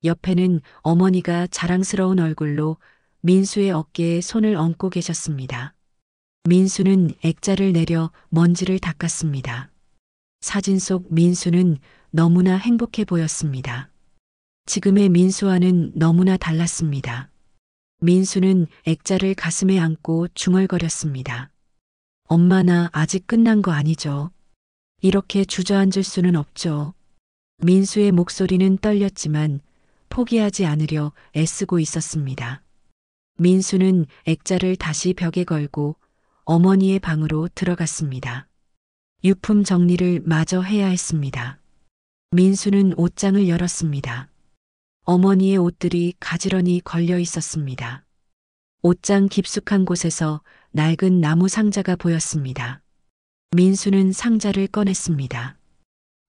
옆에는 어머니가 자랑스러운 얼굴로 민수의 어깨에 손을 얹고 계셨습니다. 민수는 액자를 내려 먼지를 닦았습니다. 사진 속 민수는 너무나 행복해 보였습니다. 지금의 민수와는 너무나 달랐습니다. 민수는 액자를 가슴에 안고 중얼거렸습니다. 엄마, 나 아직 끝난 거 아니죠? 이렇게 주저앉을 수는 없죠. 민수의 목소리는 떨렸지만 포기하지 않으려 애쓰고 있었습니다. 민수는 액자를 다시 벽에 걸고 어머니의 방으로 들어갔습니다. 유품 정리를 마저 해야 했습니다. 민수는 옷장을 열었습니다. 어머니의 옷들이 가지런히 걸려 있었습니다. 옷장 깊숙한 곳에서 낡은 나무 상자가 보였습니다. 민수는 상자를 꺼냈습니다.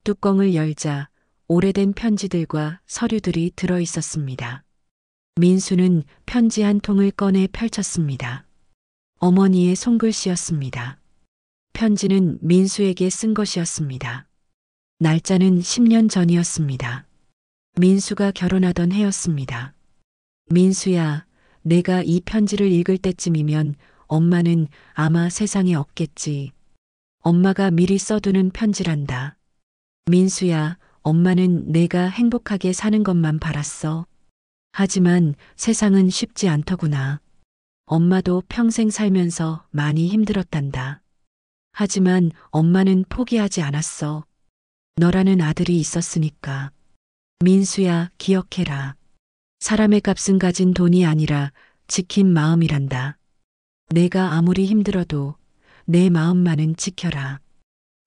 뚜껑을 열자 오래된 편지들과 서류들이 들어 있었습니다. 민수는 편지 한 통을 꺼내 펼쳤습니다. 어머니의 손글씨였습니다. 편지는 민수에게 쓴 것이었습니다. 날짜는 10년 전이었습니다. 민수가 결혼하던 해였습니다. 민수야, 내가 이 편지를 읽을 때쯤이면 엄마는 아마 세상에 없겠지. 엄마가 미리 써두는 편지란다. 민수야, 엄마는 내가 행복하게 사는 것만 바랐어. 하지만 세상은 쉽지 않더구나. 엄마도 평생 살면서 많이 힘들었단다. 하지만 엄마는 포기하지 않았어. 너라는 아들이 있었으니까. 민수야, 기억해라. 사람의 값은 가진 돈이 아니라 지킨 마음이란다. 내가 아무리 힘들어도 내 마음만은 지켜라.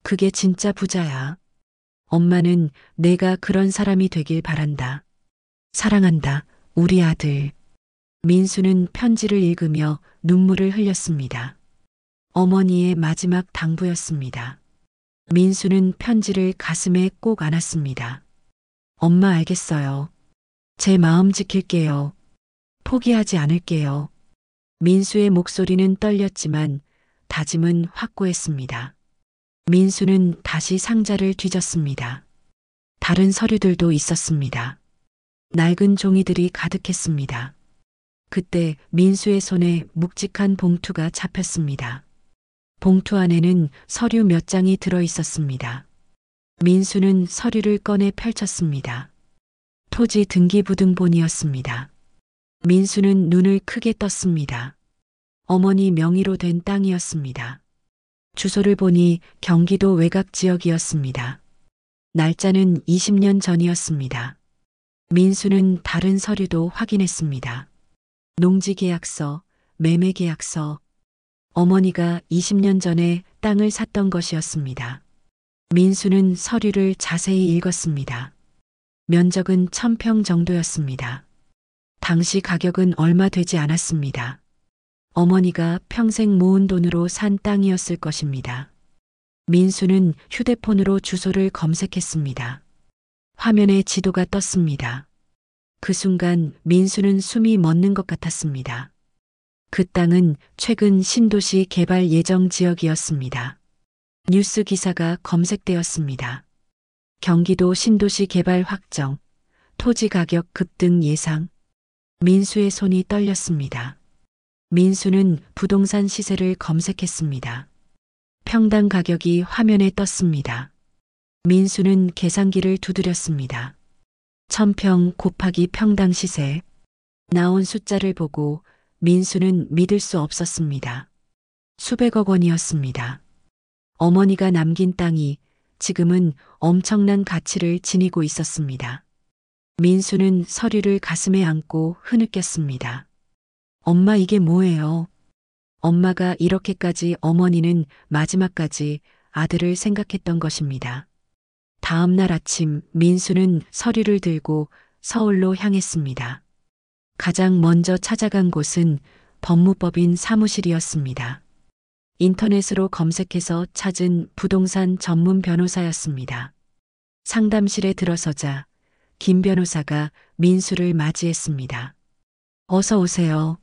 그게 진짜 부자야. 엄마는 내가 그런 사람이 되길 바란다. 사랑한다, 우리 아들. 민수는 편지를 읽으며 눈물을 흘렸습니다. 어머니의 마지막 당부였습니다. 민수는 편지를 가슴에 꼭 안았습니다. 엄마, 알겠어요. 제 마음 지킬게요. 포기하지 않을게요. 민수의 목소리는 떨렸지만 다짐은 확고했습니다. 민수는 다시 상자를 뒤졌습니다. 다른 서류들도 있었습니다. 낡은 종이들이 가득했습니다. 그때 민수의 손에 묵직한 봉투가 잡혔습니다. 봉투 안에는 서류 몇 장이 들어 있었습니다. 민수는 서류를 꺼내 펼쳤습니다. 토지 등기부등본이었습니다. 민수는 눈을 크게 떴습니다. 어머니 명의로 된 땅이었습니다. 주소를 보니 경기도 외곽 지역이었습니다. 날짜는 20년 전이었습니다. 민수는 다른 서류도 확인했습니다. 농지계약서, 매매계약서. 어머니가 20년 전에 땅을 샀던 것이었습니다. 민수는 서류를 자세히 읽었습니다. 면적은 1000평 정도였습니다. 당시 가격은 얼마 되지 않았습니다. 어머니가 평생 모은 돈으로 산 땅이었을 것입니다. 민수는 휴대폰으로 주소를 검색했습니다. 화면에 지도가 떴습니다. 그 순간 민수는 숨이 멎는 것 같았습니다. 그 땅은 최근 신도시 개발 예정 지역이었습니다. 뉴스 기사가 검색되었습니다. 경기도 신도시 개발 확정, 토지 가격 급등 예상. 민수의 손이 떨렸습니다. 민수는 부동산 시세를 검색했습니다. 평당 가격이 화면에 떴습니다. 민수는 계산기를 두드렸습니다. 1000평 곱하기 평당 시세. 나온 숫자를 보고 민수는 믿을 수 없었습니다. 수백억 원이었습니다. 어머니가 남긴 땅이 지금은 엄청난 가치를 지니고 있었습니다. 민수는 서류를 가슴에 안고 흐느꼈습니다. 엄마, 이게 뭐예요? 엄마가 이렇게까지, 어머니는 마지막까지 아들을 생각했던 것입니다. 다음 날 아침 민수는 서류를 들고 서울로 향했습니다. 가장 먼저 찾아간 곳은 법무법인 사무실이었습니다. 인터넷으로 검색해서 찾은 부동산 전문 변호사였습니다. 상담실에 들어서자 김 변호사가 민수를 맞이했습니다. 어서 오세요.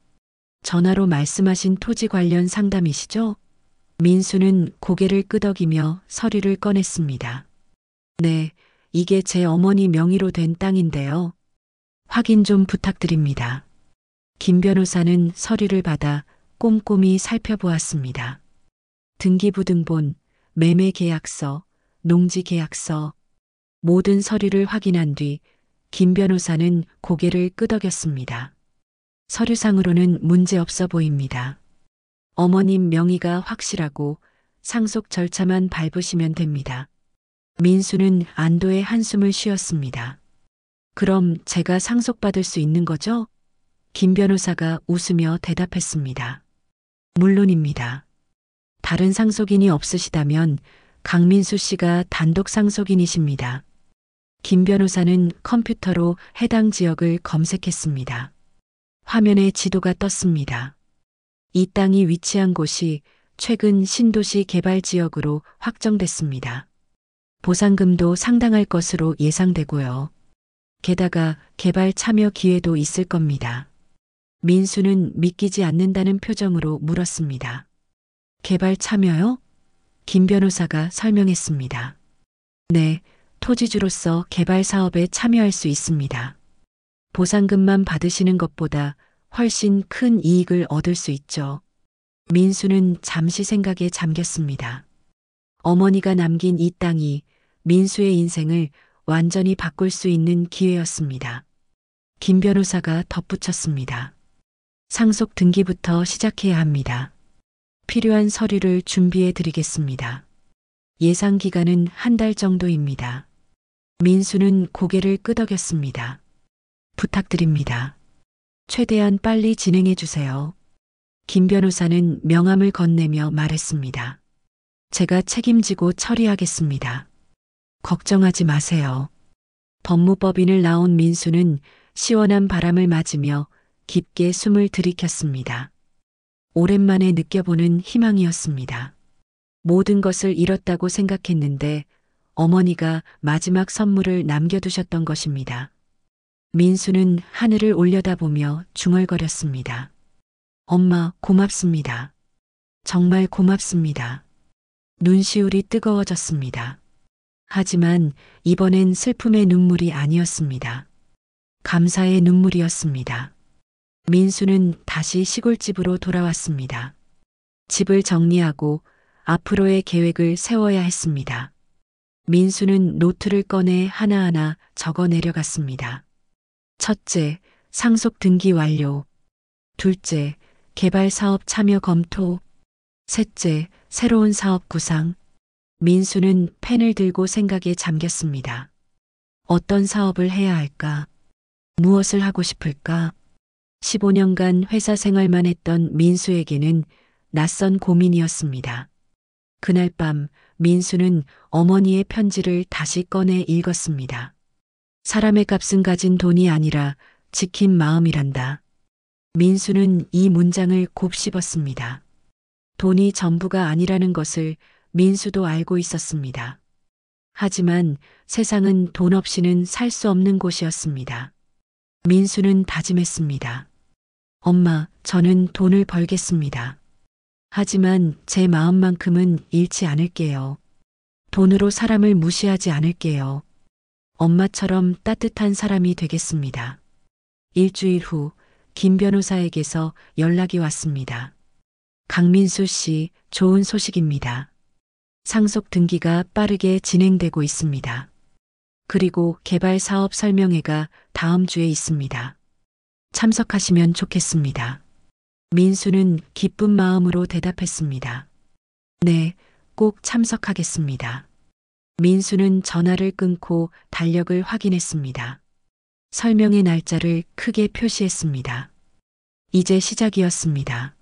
전화로 말씀하신 토지 관련 상담이시죠? 민수는 고개를 끄덕이며 서류를 꺼냈습니다. 네, 이게 제 어머니 명의로 된 땅인데요. 확인 좀 부탁드립니다. 김 변호사는 서류를 받아 꼼꼼히 살펴보았습니다. 등기부등본, 매매계약서, 농지계약서, 모든 서류를 확인한 뒤 김 변호사는 고개를 끄덕였습니다. 서류상으로는 문제없어 보입니다. 어머님 명의가 확실하고 상속 절차만 밟으시면 됩니다. 민수는 안도의 한숨을 쉬었습니다. 그럼 제가 상속받을 수 있는 거죠? 김 변호사가 웃으며 대답했습니다. 물론입니다. 다른 상속인이 없으시다면 강민수 씨가 단독 상속인이십니다. 김 변호사는 컴퓨터로 해당 지역을 검색했습니다. 화면에 지도가 떴습니다. 이 땅이 위치한 곳이 최근 신도시 개발 지역으로 확정됐습니다. 보상금도 상당할 것으로 예상되고요. 게다가 개발 참여 기회도 있을 겁니다. 민수는 믿기지 않는다는 표정으로 물었습니다. 개발 참여요? 김 변호사가 설명했습니다. 네, 토지주로서 개발 사업에 참여할 수 있습니다. 보상금만 받으시는 것보다 훨씬 큰 이익을 얻을 수 있죠. 민수는 잠시 생각에 잠겼습니다. 어머니가 남긴 이 땅이 민수의 인생을 완전히 바꿀 수 있는 기회였습니다. 김 변호사가 덧붙였습니다. 상속 등기부터 시작해야 합니다. 필요한 서류를 준비해 드리겠습니다. 예상 기간은 한 달 정도입니다. 민수는 고개를 끄덕였습니다. 부탁드립니다. 최대한 빨리 진행해 주세요. 김 변호사는 명함을 건네며 말했습니다. 제가 책임지고 처리하겠습니다. 걱정하지 마세요. 법무법인을 나온 민수는 시원한 바람을 맞으며 깊게 숨을 들이켰습니다. 오랜만에 느껴보는 희망이었습니다. 모든 것을 잃었다고 생각했는데 어머니가 마지막 선물을 남겨두셨던 것입니다. 민수는 하늘을 올려다보며 중얼거렸습니다. 엄마, 고맙습니다. 정말 고맙습니다. 눈시울이 뜨거워졌습니다. 하지만 이번엔 슬픔의 눈물이 아니었습니다. 감사의 눈물이었습니다. 민수는 다시 시골집으로 돌아왔습니다. 집을 정리하고 앞으로의 계획을 세워야 했습니다. 민수는 노트를 꺼내 하나하나 적어 내려갔습니다. 첫째, 상속 등기 완료. 둘째, 개발 사업 참여 검토. 셋째, 새로운 사업 구상. 민수는 펜을 들고 생각에 잠겼습니다. 어떤 사업을 해야 할까? 무엇을 하고 싶을까? 15년간 회사 생활만 했던 민수에게는 낯선 고민이었습니다. 그날 밤 민수는 어머니의 편지를 다시 꺼내 읽었습니다. 사람의 값은 가진 돈이 아니라 지킨 마음이란다. 민수는 이 문장을 곱씹었습니다. 돈이 전부가 아니라는 것을 민수도 알고 있었습니다. 하지만 세상은 돈 없이는 살 수 없는 곳이었습니다. 민수는 다짐했습니다. 엄마, 저는 돈을 벌겠습니다. 하지만 제 마음만큼은 잃지 않을게요. 돈으로 사람을 무시하지 않을게요. 엄마처럼 따뜻한 사람이 되겠습니다. 일주일 후 김 변호사에게서 연락이 왔습니다. 강민수 씨, 좋은 소식입니다. 상속 등기가 빠르게 진행되고 있습니다. 그리고 개발 사업 설명회가 다음 주에 있습니다. 참석하시면 좋겠습니다. 민수는 기쁜 마음으로 대답했습니다. 네, 꼭 참석하겠습니다. 민수는 전화를 끊고 달력을 확인했습니다. 설명의 날짜를 크게 표시했습니다. 이제 시작이었습니다.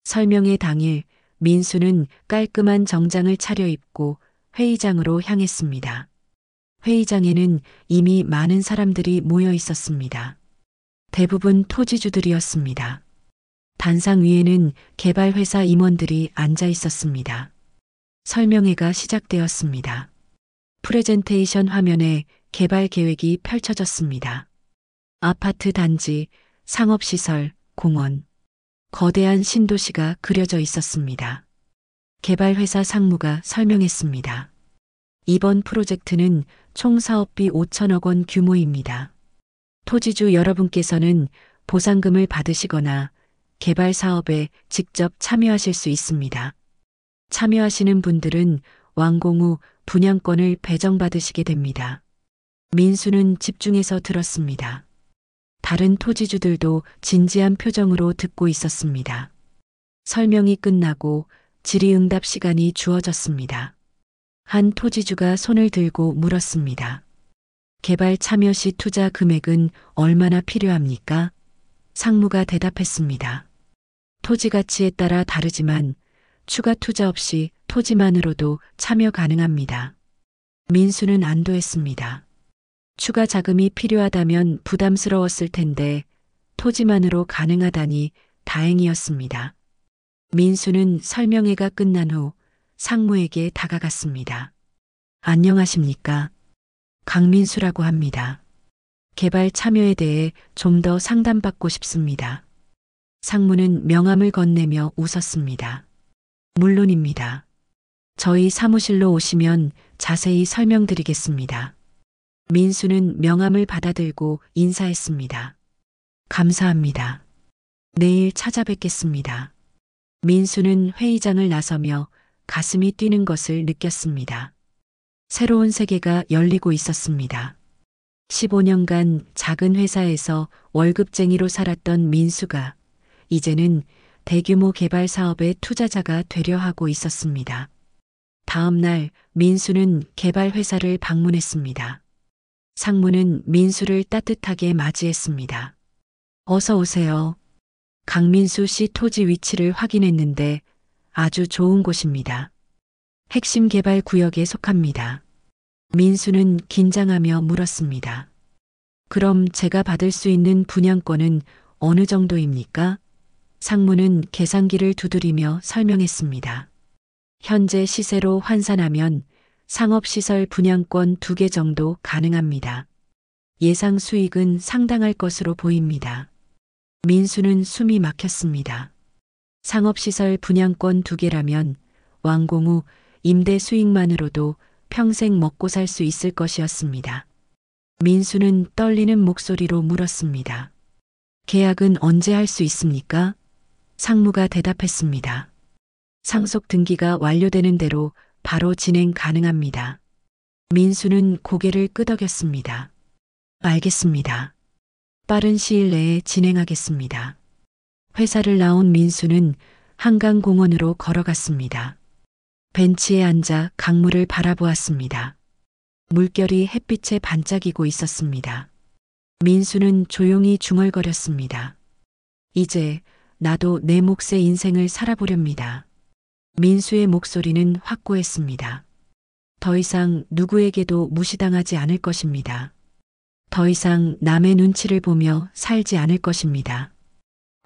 설명회 당일 민수는 깔끔한 정장을 차려입고 회의장으로 향했습니다. 회의장에는 이미 많은 사람들이 모여 있었습니다. 대부분 토지주들이었습니다. 단상 위에는 개발회사 임원들이 앉아 있었습니다. 설명회가 시작되었습니다. 프레젠테이션 화면에 개발 계획이 펼쳐졌습니다. 아파트 단지, 상업시설, 공원, 거대한 신도시가 그려져 있었습니다. 개발회사 상무가 설명했습니다. 이번 프로젝트는 총 사업비 5천억 원 규모입니다. 토지주 여러분께서는 보상금을 받으시거나 개발 사업에 직접 참여하실 수 있습니다. 참여하시는 분들은 완공 후 분양권을 배정받으시게 됩니다. 민수는 집중해서 들었습니다. 다른 토지주들도 진지한 표정으로 듣고 있었습니다. 설명이 끝나고 질의응답 시간이 주어졌습니다. 한 토지주가 손을 들고 물었습니다. 개발 참여 시 투자 금액은 얼마나 필요합니까? 상무가 대답했습니다. 토지 가치에 따라 다르지만 추가 투자 없이 토지만으로도 참여 가능합니다. 민수는 안도했습니다. 추가 자금이 필요하다면 부담스러웠을 텐데 토지만으로 가능하다니 다행이었습니다. 민수는 설명회가 끝난 후 상무에게 다가갔습니다. 안녕하십니까? 강민수라고 합니다. 개발 참여에 대해 좀 더 상담받고 싶습니다. 상무는 명함을 건네며 웃었습니다. 물론입니다. 저희 사무실로 오시면 자세히 설명드리겠습니다. 민수는 명함을 받아들고 인사했습니다. 감사합니다. 내일 찾아뵙겠습니다. 민수는 회의장을 나서며 가슴이 뛰는 것을 느꼈습니다. 새로운 세계가 열리고 있었습니다. 15년간 작은 회사에서 월급쟁이로 살았던 민수가 이제는 대규모 개발 사업의 투자자가 되려 하고 있었습니다. 다음 날 민수는 개발 회사를 방문했습니다. 상무는 민수를 따뜻하게 맞이했습니다. 어서 오세요. 강민수 씨 토지 위치를 확인했는데 아주 좋은 곳입니다. 핵심 개발 구역에 속합니다. 민수는 긴장하며 물었습니다. 그럼 제가 받을 수 있는 분양권은 어느 정도입니까? 상무는 계산기를 두드리며 설명했습니다. 현재 시세로 환산하면 상업시설 분양권 2개 정도 가능합니다. 예상 수익은 상당할 것으로 보입니다. 민수는 숨이 막혔습니다. 상업시설 분양권 2개라면 완공 후 임대 수익만으로도 평생 먹고 살 수 있을 것이었습니다. 민수는 떨리는 목소리로 물었습니다. 계약은 언제 할 수 있습니까? 상무가 대답했습니다. 상속 등기가 완료되는 대로 바로 진행 가능합니다. 민수는 고개를 끄덕였습니다. 알겠습니다. 빠른 시일 내에 진행하겠습니다. 회사를 나온 민수는 한강공원으로 걸어갔습니다. 벤치에 앉아 강물을 바라보았습니다. 물결이 햇빛에 반짝이고 있었습니다. 민수는 조용히 중얼거렸습니다. 이제 나도 내 몫의 인생을 살아보렵니다. 민수의 목소리는 확고했습니다. 더 이상 누구에게도 무시당하지 않을 것입니다. 더 이상 남의 눈치를 보며 살지 않을 것입니다.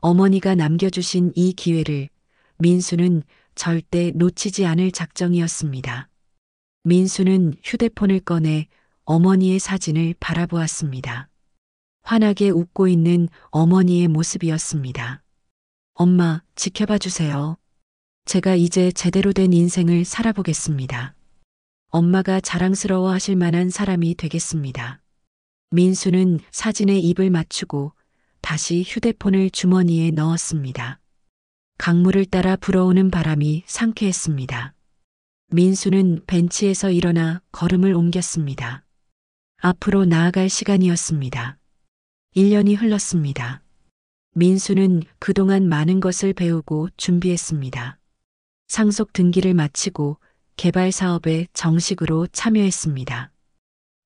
어머니가 남겨주신 이 기회를 민수는 절대 놓치지 않을 작정이었습니다. 민수는 휴대폰을 꺼내 어머니의 사진을 바라보았습니다. 환하게 웃고 있는 어머니의 모습이었습니다. 엄마, 지켜봐 주세요. 제가 이제 제대로 된 인생을 살아보겠습니다. 엄마가 자랑스러워 하실 만한 사람이 되겠습니다. 민수는 사진에 입을 맞추고 다시 휴대폰을 주머니에 넣었습니다. 강물을 따라 불어오는 바람이 상쾌했습니다. 민수는 벤치에서 일어나 걸음을 옮겼습니다. 앞으로 나아갈 시간이었습니다. 1년이 흘렀습니다. 민수는 그동안 많은 것을 배우고 준비했습니다. 상속 등기를 마치고 개발 사업에 정식으로 참여했습니다.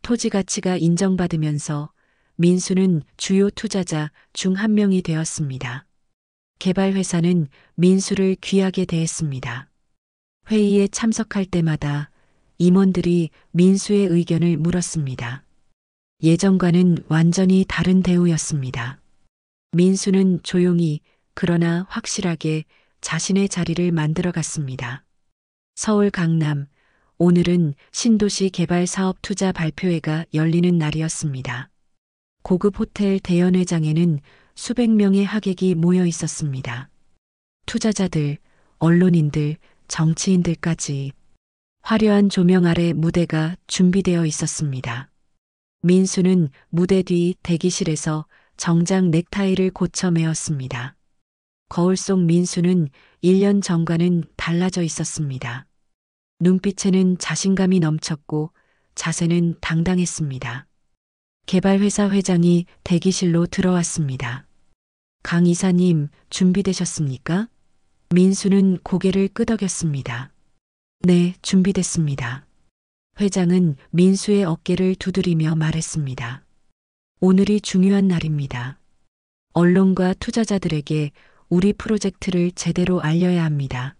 토지 가치가 인정받으면서 민수는 주요 투자자 중 한 명이 되었습니다. 개발 회사는 민수를 귀하게 대했습니다. 회의에 참석할 때마다 임원들이 민수의 의견을 물었습니다. 예전과는 완전히 다른 대우였습니다. 민수는 조용히 그러나 확실하게 자신의 자리를 만들어갔습니다. 서울 강남, 오늘은 신도시 개발 사업 투자 발표회가 열리는 날이었습니다. 고급 호텔 대연회장에는 수백 명의 하객이 모여 있었습니다. 투자자들, 언론인들, 정치인들까지 화려한 조명 아래 무대가 준비되어 있었습니다. 민수는 무대 뒤 대기실에서 정장 넥타이를 고쳐 매었습니다. 거울 속 민수는 1년 전과는 달라져 있었습니다. 눈빛에는 자신감이 넘쳤고 자세는 당당했습니다. 개발회사 회장이 대기실로 들어왔습니다. 강 이사님, 준비되셨습니까? 민수는 고개를 끄덕였습니다. 네, 준비됐습니다. 회장은 민수의 어깨를 두드리며 말했습니다. 오늘이 중요한 날입니다. 언론과 투자자들에게 우리 프로젝트를 제대로 알려야 합니다.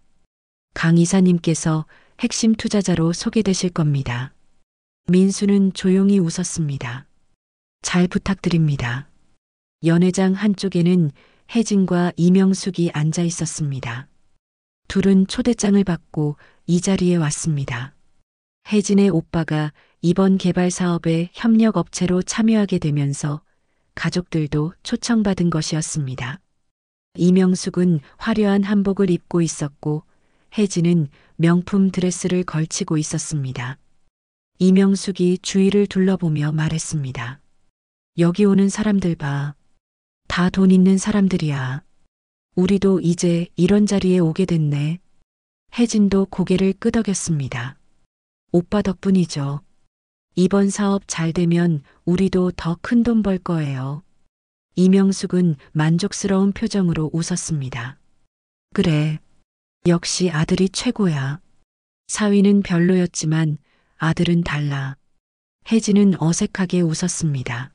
강 이사님께서 핵심 투자자로 소개되실 겁니다. 민수는 조용히 웃었습니다. 잘 부탁드립니다. 연회장 한쪽에는 혜진과 이명숙이 앉아 있었습니다. 둘은 초대장을 받고 이 자리에 왔습니다. 혜진의 오빠가 이번 개발 사업에 협력업체로 참여하게 되면서 가족들도 초청받은 것이었습니다. 이명숙은 화려한 한복을 입고 있었고 혜진은 명품 드레스를 걸치고 있었습니다. 이명숙이 주위를 둘러보며 말했습니다. 여기 오는 사람들 봐. 다 돈 있는 사람들이야. 우리도 이제 이런 자리에 오게 됐네. 혜진도 고개를 끄덕였습니다. 오빠 덕분이죠. 이번 사업 잘 되면 우리도 더 큰 돈 벌 거예요. 이명숙은 만족스러운 표정으로 웃었습니다. 그래. 역시 아들이 최고야. 사위는 별로였지만 아들은 달라. 혜진은 어색하게 웃었습니다.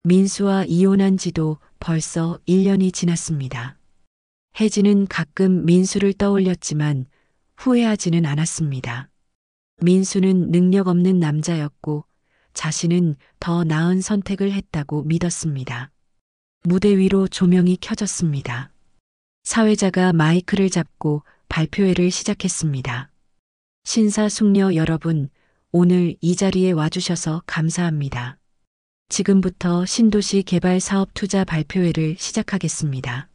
민수와 이혼한 지도 벌써 1년이 지났습니다. 혜진은 가끔 민수를 떠올렸지만 후회하지는 않았습니다. 민수는 능력 없는 남자였고 자신은 더 나은 선택을 했다고 믿었습니다. 무대 위로 조명이 켜졌습니다. 사회자가 마이크를 잡고 발표회를 시작했습니다. 신사숙녀 여러분, 오늘 이 자리에 와주셔서 감사합니다. 지금부터 신도시 개발 사업 투자 발표회를 시작하겠습니다.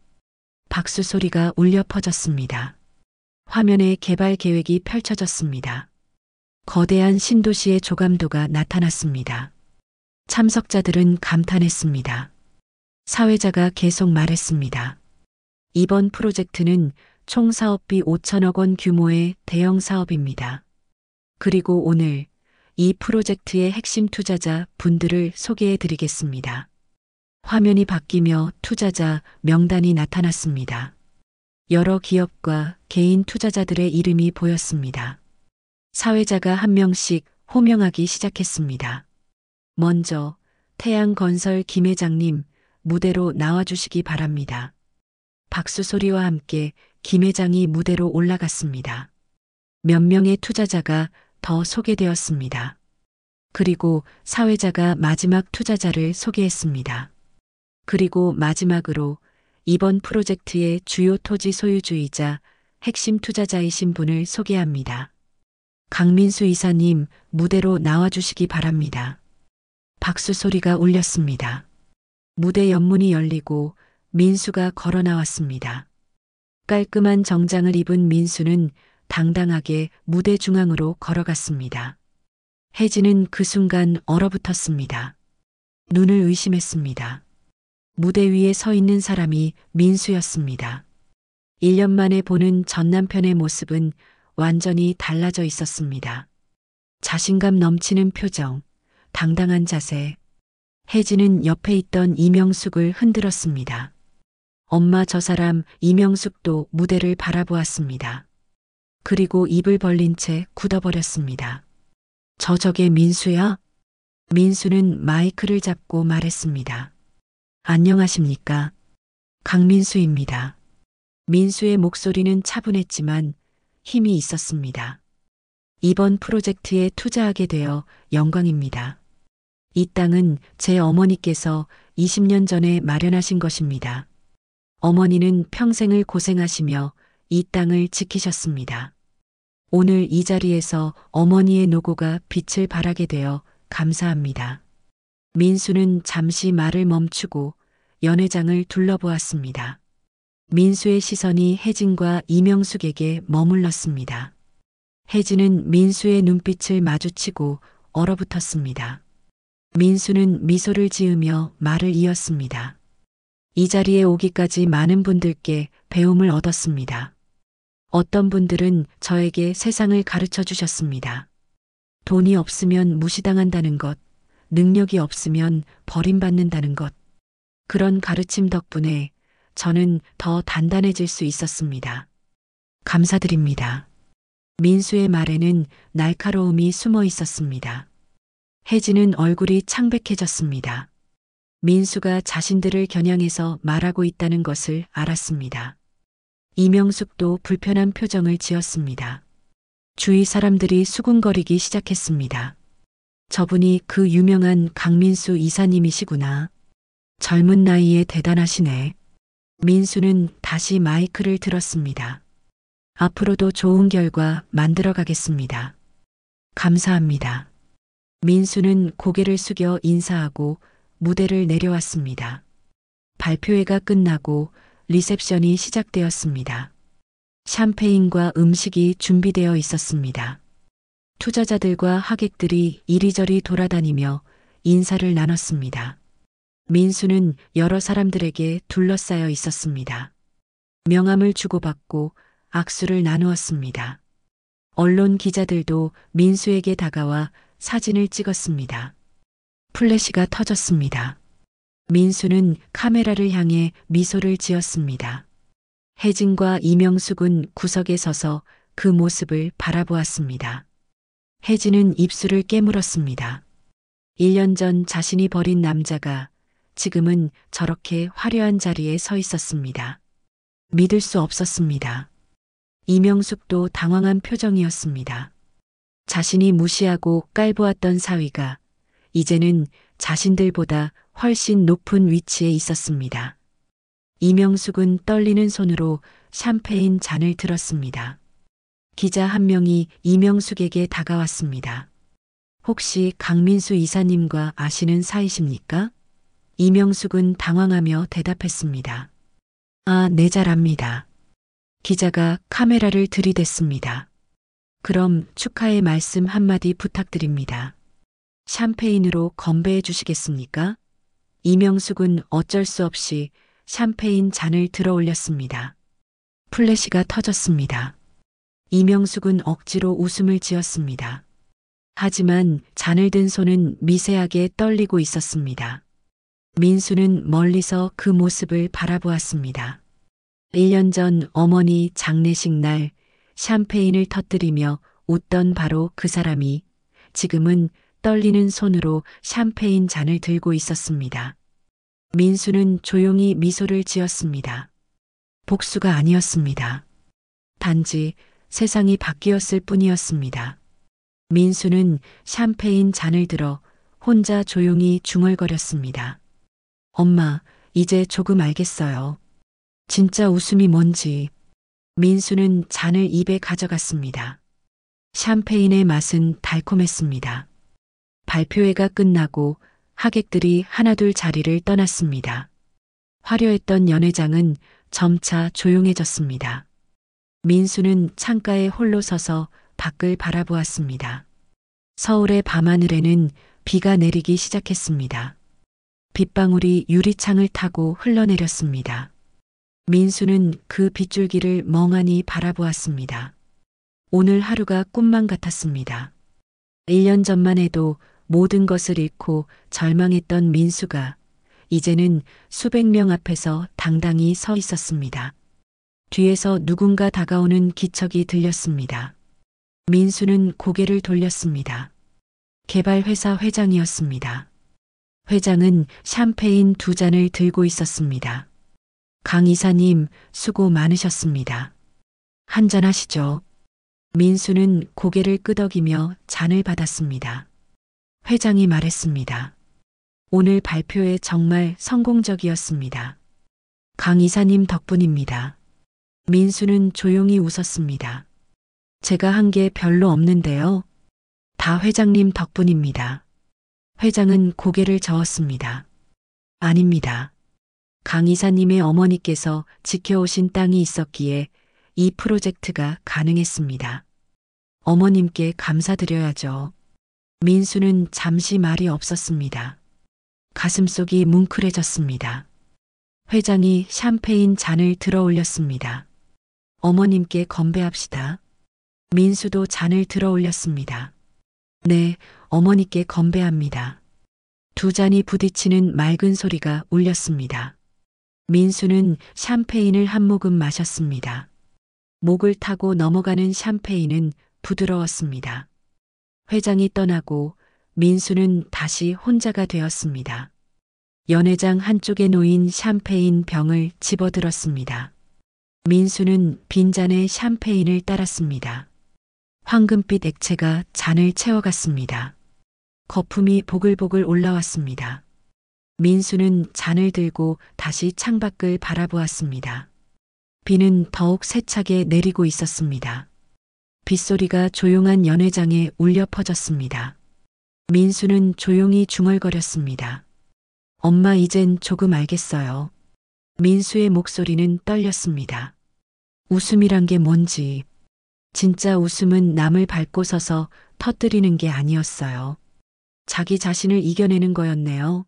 박수 소리가 울려 퍼졌습니다. 화면에 개발 계획이 펼쳐졌습니다. 거대한 신도시의 조감도가 나타났습니다. 참석자들은 감탄했습니다. 사회자가 계속 말했습니다. 이번 프로젝트는 총 사업비 5천억 원 규모의 대형 사업입니다. 그리고 오늘 이 프로젝트의 핵심 투자자 분들을 소개해 드리겠습니다. 화면이 바뀌며 투자자 명단이 나타났습니다. 여러 기업과 개인 투자자들의 이름이 보였습니다. 사회자가 한 명씩 호명하기 시작했습니다. 먼저 태양건설 김 회장님 무대로 나와주시기 바랍니다. 박수 소리와 함께 김 회장이 무대로 올라갔습니다. 몇 명의 투자자가 더 소개되었습니다. 그리고 사회자가 마지막 투자자를 소개했습니다. 그리고 마지막으로 이번 프로젝트의 주요 토지 소유주이자 핵심 투자자이신 분을 소개합니다. 강민수 이사님 무대로 나와주시기 바랍니다. 박수 소리가 울렸습니다. 무대 옆문이 열리고 민수가 걸어 나왔습니다. 깔끔한 정장을 입은 민수는 당당하게 무대 중앙으로 걸어갔습니다. 혜진은 그 순간 얼어붙었습니다. 눈을 의심했습니다. 무대 위에 서 있는 사람이 민수였습니다. 1년 만에 보는 전 남편의 모습은 완전히 달라져 있었습니다. 자신감 넘치는 표정, 당당한 자세. 혜진은 옆에 있던 이명숙을 흔들었습니다. 엄마 저 사람 이명숙도 무대를 바라보았습니다. 그리고 입을 벌린 채 굳어버렸습니다. 저게 민수야? 민수는 마이크를 잡고 말했습니다. 안녕하십니까? 강민수입니다. 민수의 목소리는 차분했지만 힘이 있었습니다. 이번 프로젝트에 투자하게 되어 영광입니다. 이 땅은 제 어머니께서 20년 전에 마련하신 것입니다. 어머니는 평생을 고생하시며 이 땅을 지키셨습니다. 오늘 이 자리에서 어머니의 노고가 빛을 발하게 되어 감사합니다. 민수는 잠시 말을 멈추고 연회장을 둘러보았습니다. 민수의 시선이 혜진과 이명숙에게 머물렀습니다. 혜진은 민수의 눈빛을 마주치고 얼어붙었습니다. 민수는 미소를 지으며 말을 이었습니다. 이 자리에 오기까지 많은 분들께 배움을 얻었습니다. 어떤 분들은 저에게 세상을 가르쳐 주셨습니다. 돈이 없으면 무시당한다는 것, 능력이 없으면 버림받는다는 것. 그런 가르침 덕분에 저는 더 단단해질 수 있었습니다. 감사드립니다. 민수의 말에는 날카로움이 숨어 있었습니다. 혜진은 얼굴이 창백해졌습니다. 민수가 자신들을 겨냥해서 말하고 있다는 것을 알았습니다. 이명숙도 불편한 표정을 지었습니다. 주위 사람들이 수군거리기 시작했습니다. 저분이 그 유명한 강민수 이사님이시구나. 젊은 나이에 대단하시네. 민수는 다시 마이크를 들었습니다. 앞으로도 좋은 결과 만들어 가겠습니다. 감사합니다. 민수는 고개를 숙여 인사하고 무대를 내려왔습니다. 발표회가 끝나고 리셉션이 시작되었습니다. 샴페인과 음식이 준비되어 있었습니다. 투자자들과 하객들이 이리저리 돌아다니며 인사를 나눴습니다. 민수는 여러 사람들에게 둘러싸여 있었습니다. 명함을 주고받고 악수를 나누었습니다. 언론 기자들도 민수에게 다가와 사진을 찍었습니다. 플래시가 터졌습니다. 민수는 카메라를 향해 미소를 지었습니다. 혜진과 이명숙은 구석에 서서 그 모습을 바라보았습니다. 혜진은 입술을 깨물었습니다. 1년 전 자신이 버린 남자가 지금은 저렇게 화려한 자리에 서 있었습니다. 믿을 수 없었습니다. 이명숙도 당황한 표정이었습니다. 자신이 무시하고 깔보았던 사위가 이제는 자신들보다 훨씬 높은 위치에 있었습니다. 이명숙은 떨리는 손으로 샴페인 잔을 들었습니다. 기자 한 명이 이명숙에게 다가왔습니다. 혹시 강민수 이사님과 아시는 사이십니까? 이명숙은 당황하며 대답했습니다. 아, 네, 잘 압니다. 기자가 카메라를 들이댔습니다. 그럼 축하의 말씀 한마디 부탁드립니다. 샴페인으로 건배해 주시겠습니까? 이명숙은 어쩔 수 없이 샴페인 잔을 들어 올렸습니다. 플래시가 터졌습니다. 이명숙은 억지로 웃음을 지었습니다. 하지만 잔을 든 손은 미세하게 떨리고 있었습니다. 민수는 멀리서 그 모습을 바라보았습니다. 1년 전 어머니 장례식 날 샴페인을 터뜨리며 웃던 바로 그 사람이 지금은 떨리는 손으로 샴페인 잔을 들고 있었습니다. 민수는 조용히 미소를 지었습니다. 복수가 아니었습니다. 단지 세상이 바뀌었을 뿐이었습니다. 민수는 샴페인 잔을 들어 혼자 조용히 중얼거렸습니다. 엄마, 이제 조금 알겠어요. 진짜 웃음이 뭔지. 민수는 잔을 입에 가져갔습니다. 샴페인의 맛은 달콤했습니다. 발표회가 끝나고 하객들이 하나둘 자리를 떠났습니다. 화려했던 연회장은 점차 조용해졌습니다. 민수는 창가에 홀로 서서 밖을 바라보았습니다. 서울의 밤하늘에는 비가 내리기 시작했습니다. 빗방울이 유리창을 타고 흘러내렸습니다. 민수는 그 빗줄기를 멍하니 바라보았습니다. 오늘 하루가 꿈만 같았습니다. 1년 전만 해도 모든 것을 잃고 절망했던 민수가 이제는 수백 명 앞에서 당당히 서 있었습니다. 뒤에서 누군가 다가오는 기척이 들렸습니다. 민수는 고개를 돌렸습니다. 개발회사 회장이었습니다. 회장은 샴페인 2잔을 들고 있었습니다. 강 이사님, 수고 많으셨습니다. 한잔 하시죠. 민수는 고개를 끄덕이며 잔을 받았습니다. 회장이 말했습니다. 오늘 발표회 정말 성공적이었습니다. 강 이사님 덕분입니다. 민수는 조용히 웃었습니다. 제가 한 게 별로 없는데요. 다 회장님 덕분입니다. 회장은 고개를 저었습니다. 아닙니다. 강 이사님의 어머니께서 지켜오신 땅이 있었기에 이 프로젝트가 가능했습니다. 어머님께 감사드려야죠. 민수는 잠시 말이 없었습니다. 가슴속이 뭉클해졌습니다. 회장이 샴페인 잔을 들어 올렸습니다. 어머님께 건배합시다. 민수도 잔을 들어 올렸습니다. 네, 어머니께 건배합니다. 두 잔이 부딪히는 맑은 소리가 울렸습니다. 민수는 샴페인을 한 모금 마셨습니다. 목을 타고 넘어가는 샴페인은 부드러웠습니다. 회장이 떠나고 민수는 다시 혼자가 되었습니다. 연회장 한쪽에 놓인 샴페인 병을 집어들었습니다. 민수는 빈잔에 샴페인을 따랐습니다. 황금빛 액체가 잔을 채워갔습니다. 거품이 보글보글 올라왔습니다. 민수는 잔을 들고 다시 창밖을 바라보았습니다. 비는 더욱 세차게 내리고 있었습니다. 빗소리가 조용한 연회장에 울려 퍼졌습니다. 민수는 조용히 중얼거렸습니다. 엄마 이젠 조금 알겠어요. 민수의 목소리는 떨렸습니다. 웃음이란 게 뭔지. 진짜 웃음은 남을 밟고 서서 터뜨리는 게 아니었어요. 자기 자신을 이겨내는 거였네요.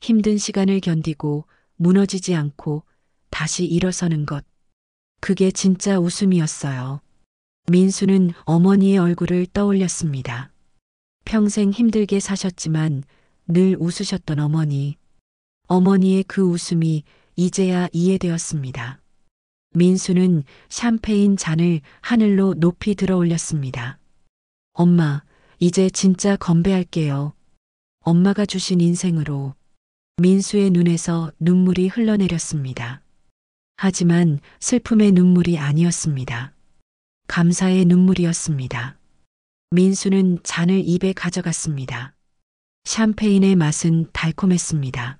힘든 시간을 견디고 무너지지 않고 다시 일어서는 것. 그게 진짜 웃음이었어요. 민수는 어머니의 얼굴을 떠올렸습니다. 평생 힘들게 사셨지만 늘 웃으셨던 어머니. 어머니의 그 웃음이 이제야 이해되었습니다. 민수는 샴페인 잔을 하늘로 높이 들어 올렸습니다. 엄마, 이제 진짜 건배할게요. 엄마가 주신 인생으로. 민수의 눈에서 눈물이 흘러내렸습니다. 하지만 슬픔의 눈물이 아니었습니다. 감사의 눈물이었습니다. 민수는 잔을 입에 가져갔습니다. 샴페인의 맛은 달콤했습니다.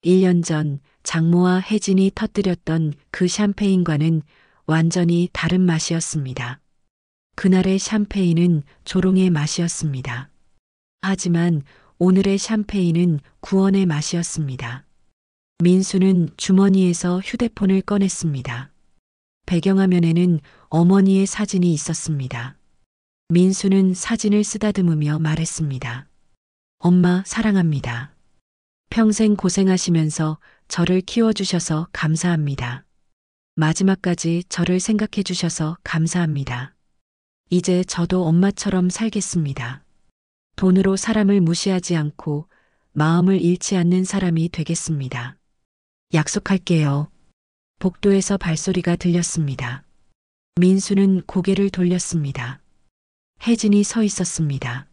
1년 전 장모와 혜진이 터뜨렸던 그 샴페인과는 완전히 다른 맛이었습니다. 그날의 샴페인은 조롱의 맛이었습니다. 하지만 오늘의 샴페인은 구원의 맛이었습니다. 민수는 주머니에서 휴대폰을 꺼냈습니다. 배경화면에는 어머니의 사진이 있었습니다. 민수는 사진을 쓰다듬으며 말했습니다. 엄마 사랑합니다. 평생 고생하시면서 저를 키워주셔서 감사합니다. 마지막까지 저를 생각해 주셔서 감사합니다. 이제 저도 엄마처럼 살겠습니다. 돈으로 사람을 무시하지 않고 마음을 잃지 않는 사람이 되겠습니다. 약속할게요. 복도에서 발소리가 들렸습니다. 민수는 고개를 돌렸습니다. 혜진이 서 있었습니다.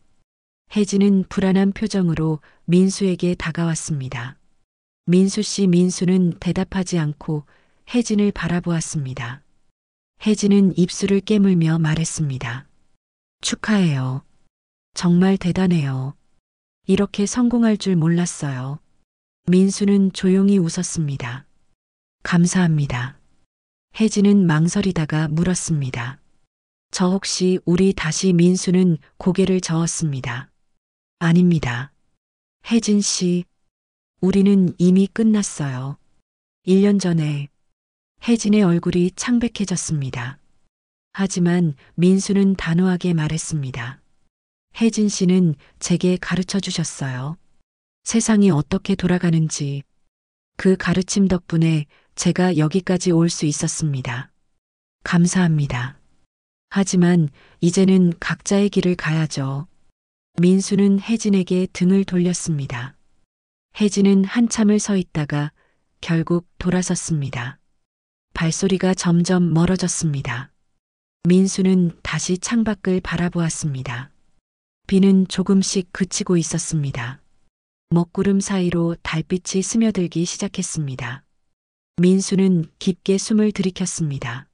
혜진은 불안한 표정으로 민수에게 다가왔습니다. 민수 씨. 민수는 대답하지 않고 혜진을 바라보았습니다. 혜진은 입술을 깨물며 말했습니다. 축하해요. 정말 대단해요. 이렇게 성공할 줄 몰랐어요. 민수는 조용히 웃었습니다. 감사합니다. 혜진은 망설이다가 물었습니다. 저 혹시 우리 다시. 민수는 고개를 저었습니다. 아닙니다. 혜진 씨, 우리는 이미 끝났어요. 1년 전에. 혜진의 얼굴이 창백해졌습니다. 하지만 민수는 단호하게 말했습니다. 혜진 씨는 제게 가르쳐 주셨어요. 세상이 어떻게 돌아가는지. 그 가르침 덕분에 제가 여기까지 올 수 있었습니다. 감사합니다. 하지만 이제는 각자의 길을 가야죠. 민수는 혜진에게 등을 돌렸습니다. 혜진은 한참을 서 있다가 결국 돌아섰습니다. 발소리가 점점 멀어졌습니다. 민수는 다시 창밖을 바라보았습니다. 비는 조금씩 그치고 있었습니다. 먹구름 사이로 달빛이 스며들기 시작했습니다. 민수는 깊게 숨을 들이켰습니다.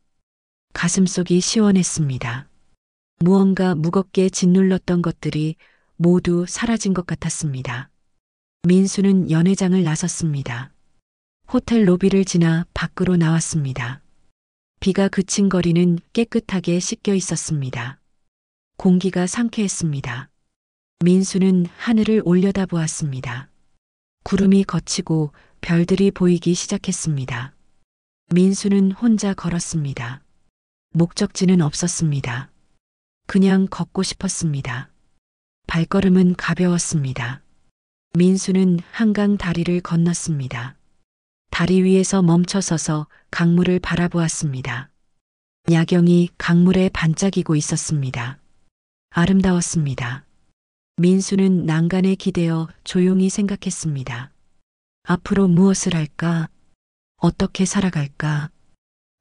가슴속이 시원했습니다. 무언가 무겁게 짓눌렀던 것들이 모두 사라진 것 같았습니다. 민수는 연회장을 나섰습니다. 호텔 로비를 지나 밖으로 나왔습니다. 비가 그친 거리는 깨끗하게 씻겨 있었습니다. 공기가 상쾌했습니다. 민수는 하늘을 올려다보았습니다. 구름이 걷히고 별들이 보이기 시작했습니다. 민수는 혼자 걸었습니다. 목적지는 없었습니다. 그냥 걷고 싶었습니다. 발걸음은 가벼웠습니다. 민수는 한강 다리를 건넜습니다. 다리 위에서 멈춰서서 강물을 바라보았습니다. 야경이 강물에 반짝이고 있었습니다. 아름다웠습니다. 민수는 난간에 기대어 조용히 생각했습니다. 앞으로 무엇을 할까? 어떻게 살아갈까?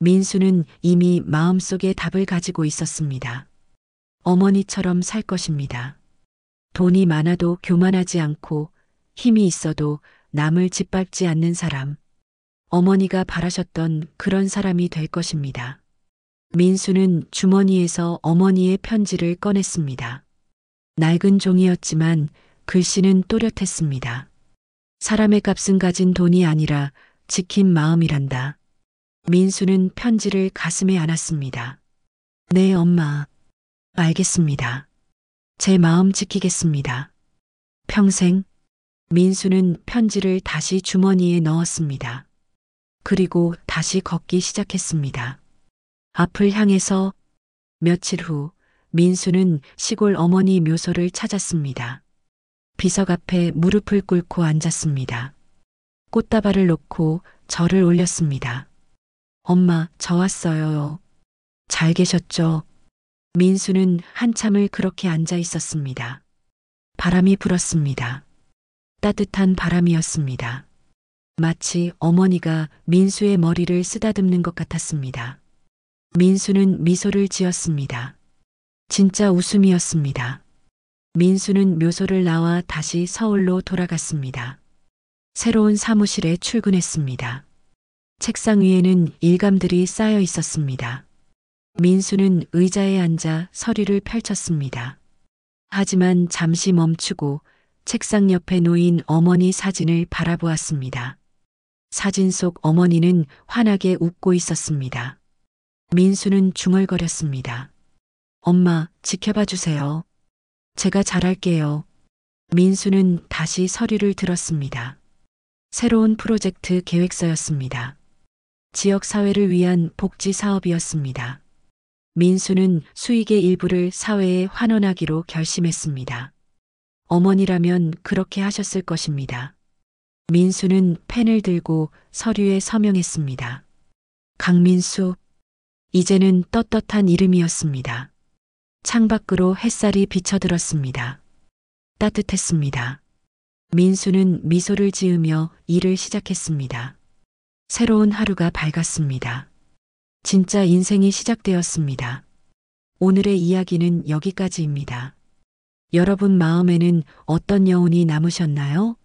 민수는 이미 마음속에 답을 가지고 있었습니다. 어머니처럼 살 것입니다. 돈이 많아도 교만하지 않고 힘이 있어도 남을 짓밟지 않는 사람. 어머니가 바라셨던 그런 사람이 될 것입니다. 민수는 주머니에서 어머니의 편지를 꺼냈습니다. 낡은 종이였지만 글씨는 또렷했습니다. 사람의 값은 가진 돈이 아니라 지킨 마음이란다. 민수는 편지를 가슴에 안았습니다. 네, 엄마. 알겠습니다. 제 마음 지키겠습니다. 평생. 민수는 편지를 다시 주머니에 넣었습니다. 그리고 다시 걷기 시작했습니다. 앞을 향해서 며칠 후 민수는 시골 어머니 묘소를 찾았습니다. 비석 앞에 무릎을 꿇고 앉았습니다. 꽃다발을 놓고 절을 올렸습니다. 엄마, 저 왔어요. 잘 계셨죠? 민수는 한참을 그렇게 앉아 있었습니다. 바람이 불었습니다. 따뜻한 바람이었습니다. 마치 어머니가 민수의 머리를 쓰다듬는 것 같았습니다. 민수는 미소를 지었습니다. 진짜 웃음이었습니다. 민수는 묘소를 나와 다시 서울로 돌아갔습니다. 새로운 사무실에 출근했습니다. 책상 위에는 일감들이 쌓여 있었습니다. 민수는 의자에 앉아 서류를 펼쳤습니다. 하지만 잠시 멈추고 책상 옆에 놓인 어머니 사진을 바라보았습니다. 사진 속 어머니는 환하게 웃고 있었습니다. 민수는 중얼거렸습니다. 엄마, 지켜봐 주세요. 제가 잘할게요. 민수는 다시 서류를 들었습니다. 새로운 프로젝트 계획서였습니다. 지역사회를 위한 복지 사업이었습니다. 민수는 수익의 일부를 사회에 환원하기로 결심했습니다. 어머니라면 그렇게 하셨을 것입니다. 민수는 펜을 들고 서류에 서명했습니다. 강민수. 이제는 떳떳한 이름이었습니다. 창밖으로 햇살이 비쳐들었습니다. 따뜻했습니다. 민수는 미소를 지으며 일을 시작했습니다. 새로운 하루가 밝았습니다. 진짜 인생이 시작되었습니다. 오늘의 이야기는 여기까지입니다. 여러분 마음에는 어떤 여운이 남으셨나요?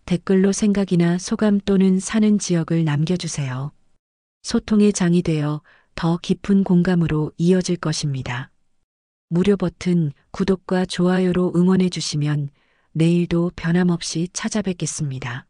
댓글로 생각이나 소감 또는 사는 지역을 남겨주세요. 소통의 장이 되어 더 깊은 공감으로 이어질 것입니다. 무료 버튼, 구독과 좋아요로 응원해 주시면 내일도 변함없이 찾아뵙겠습니다.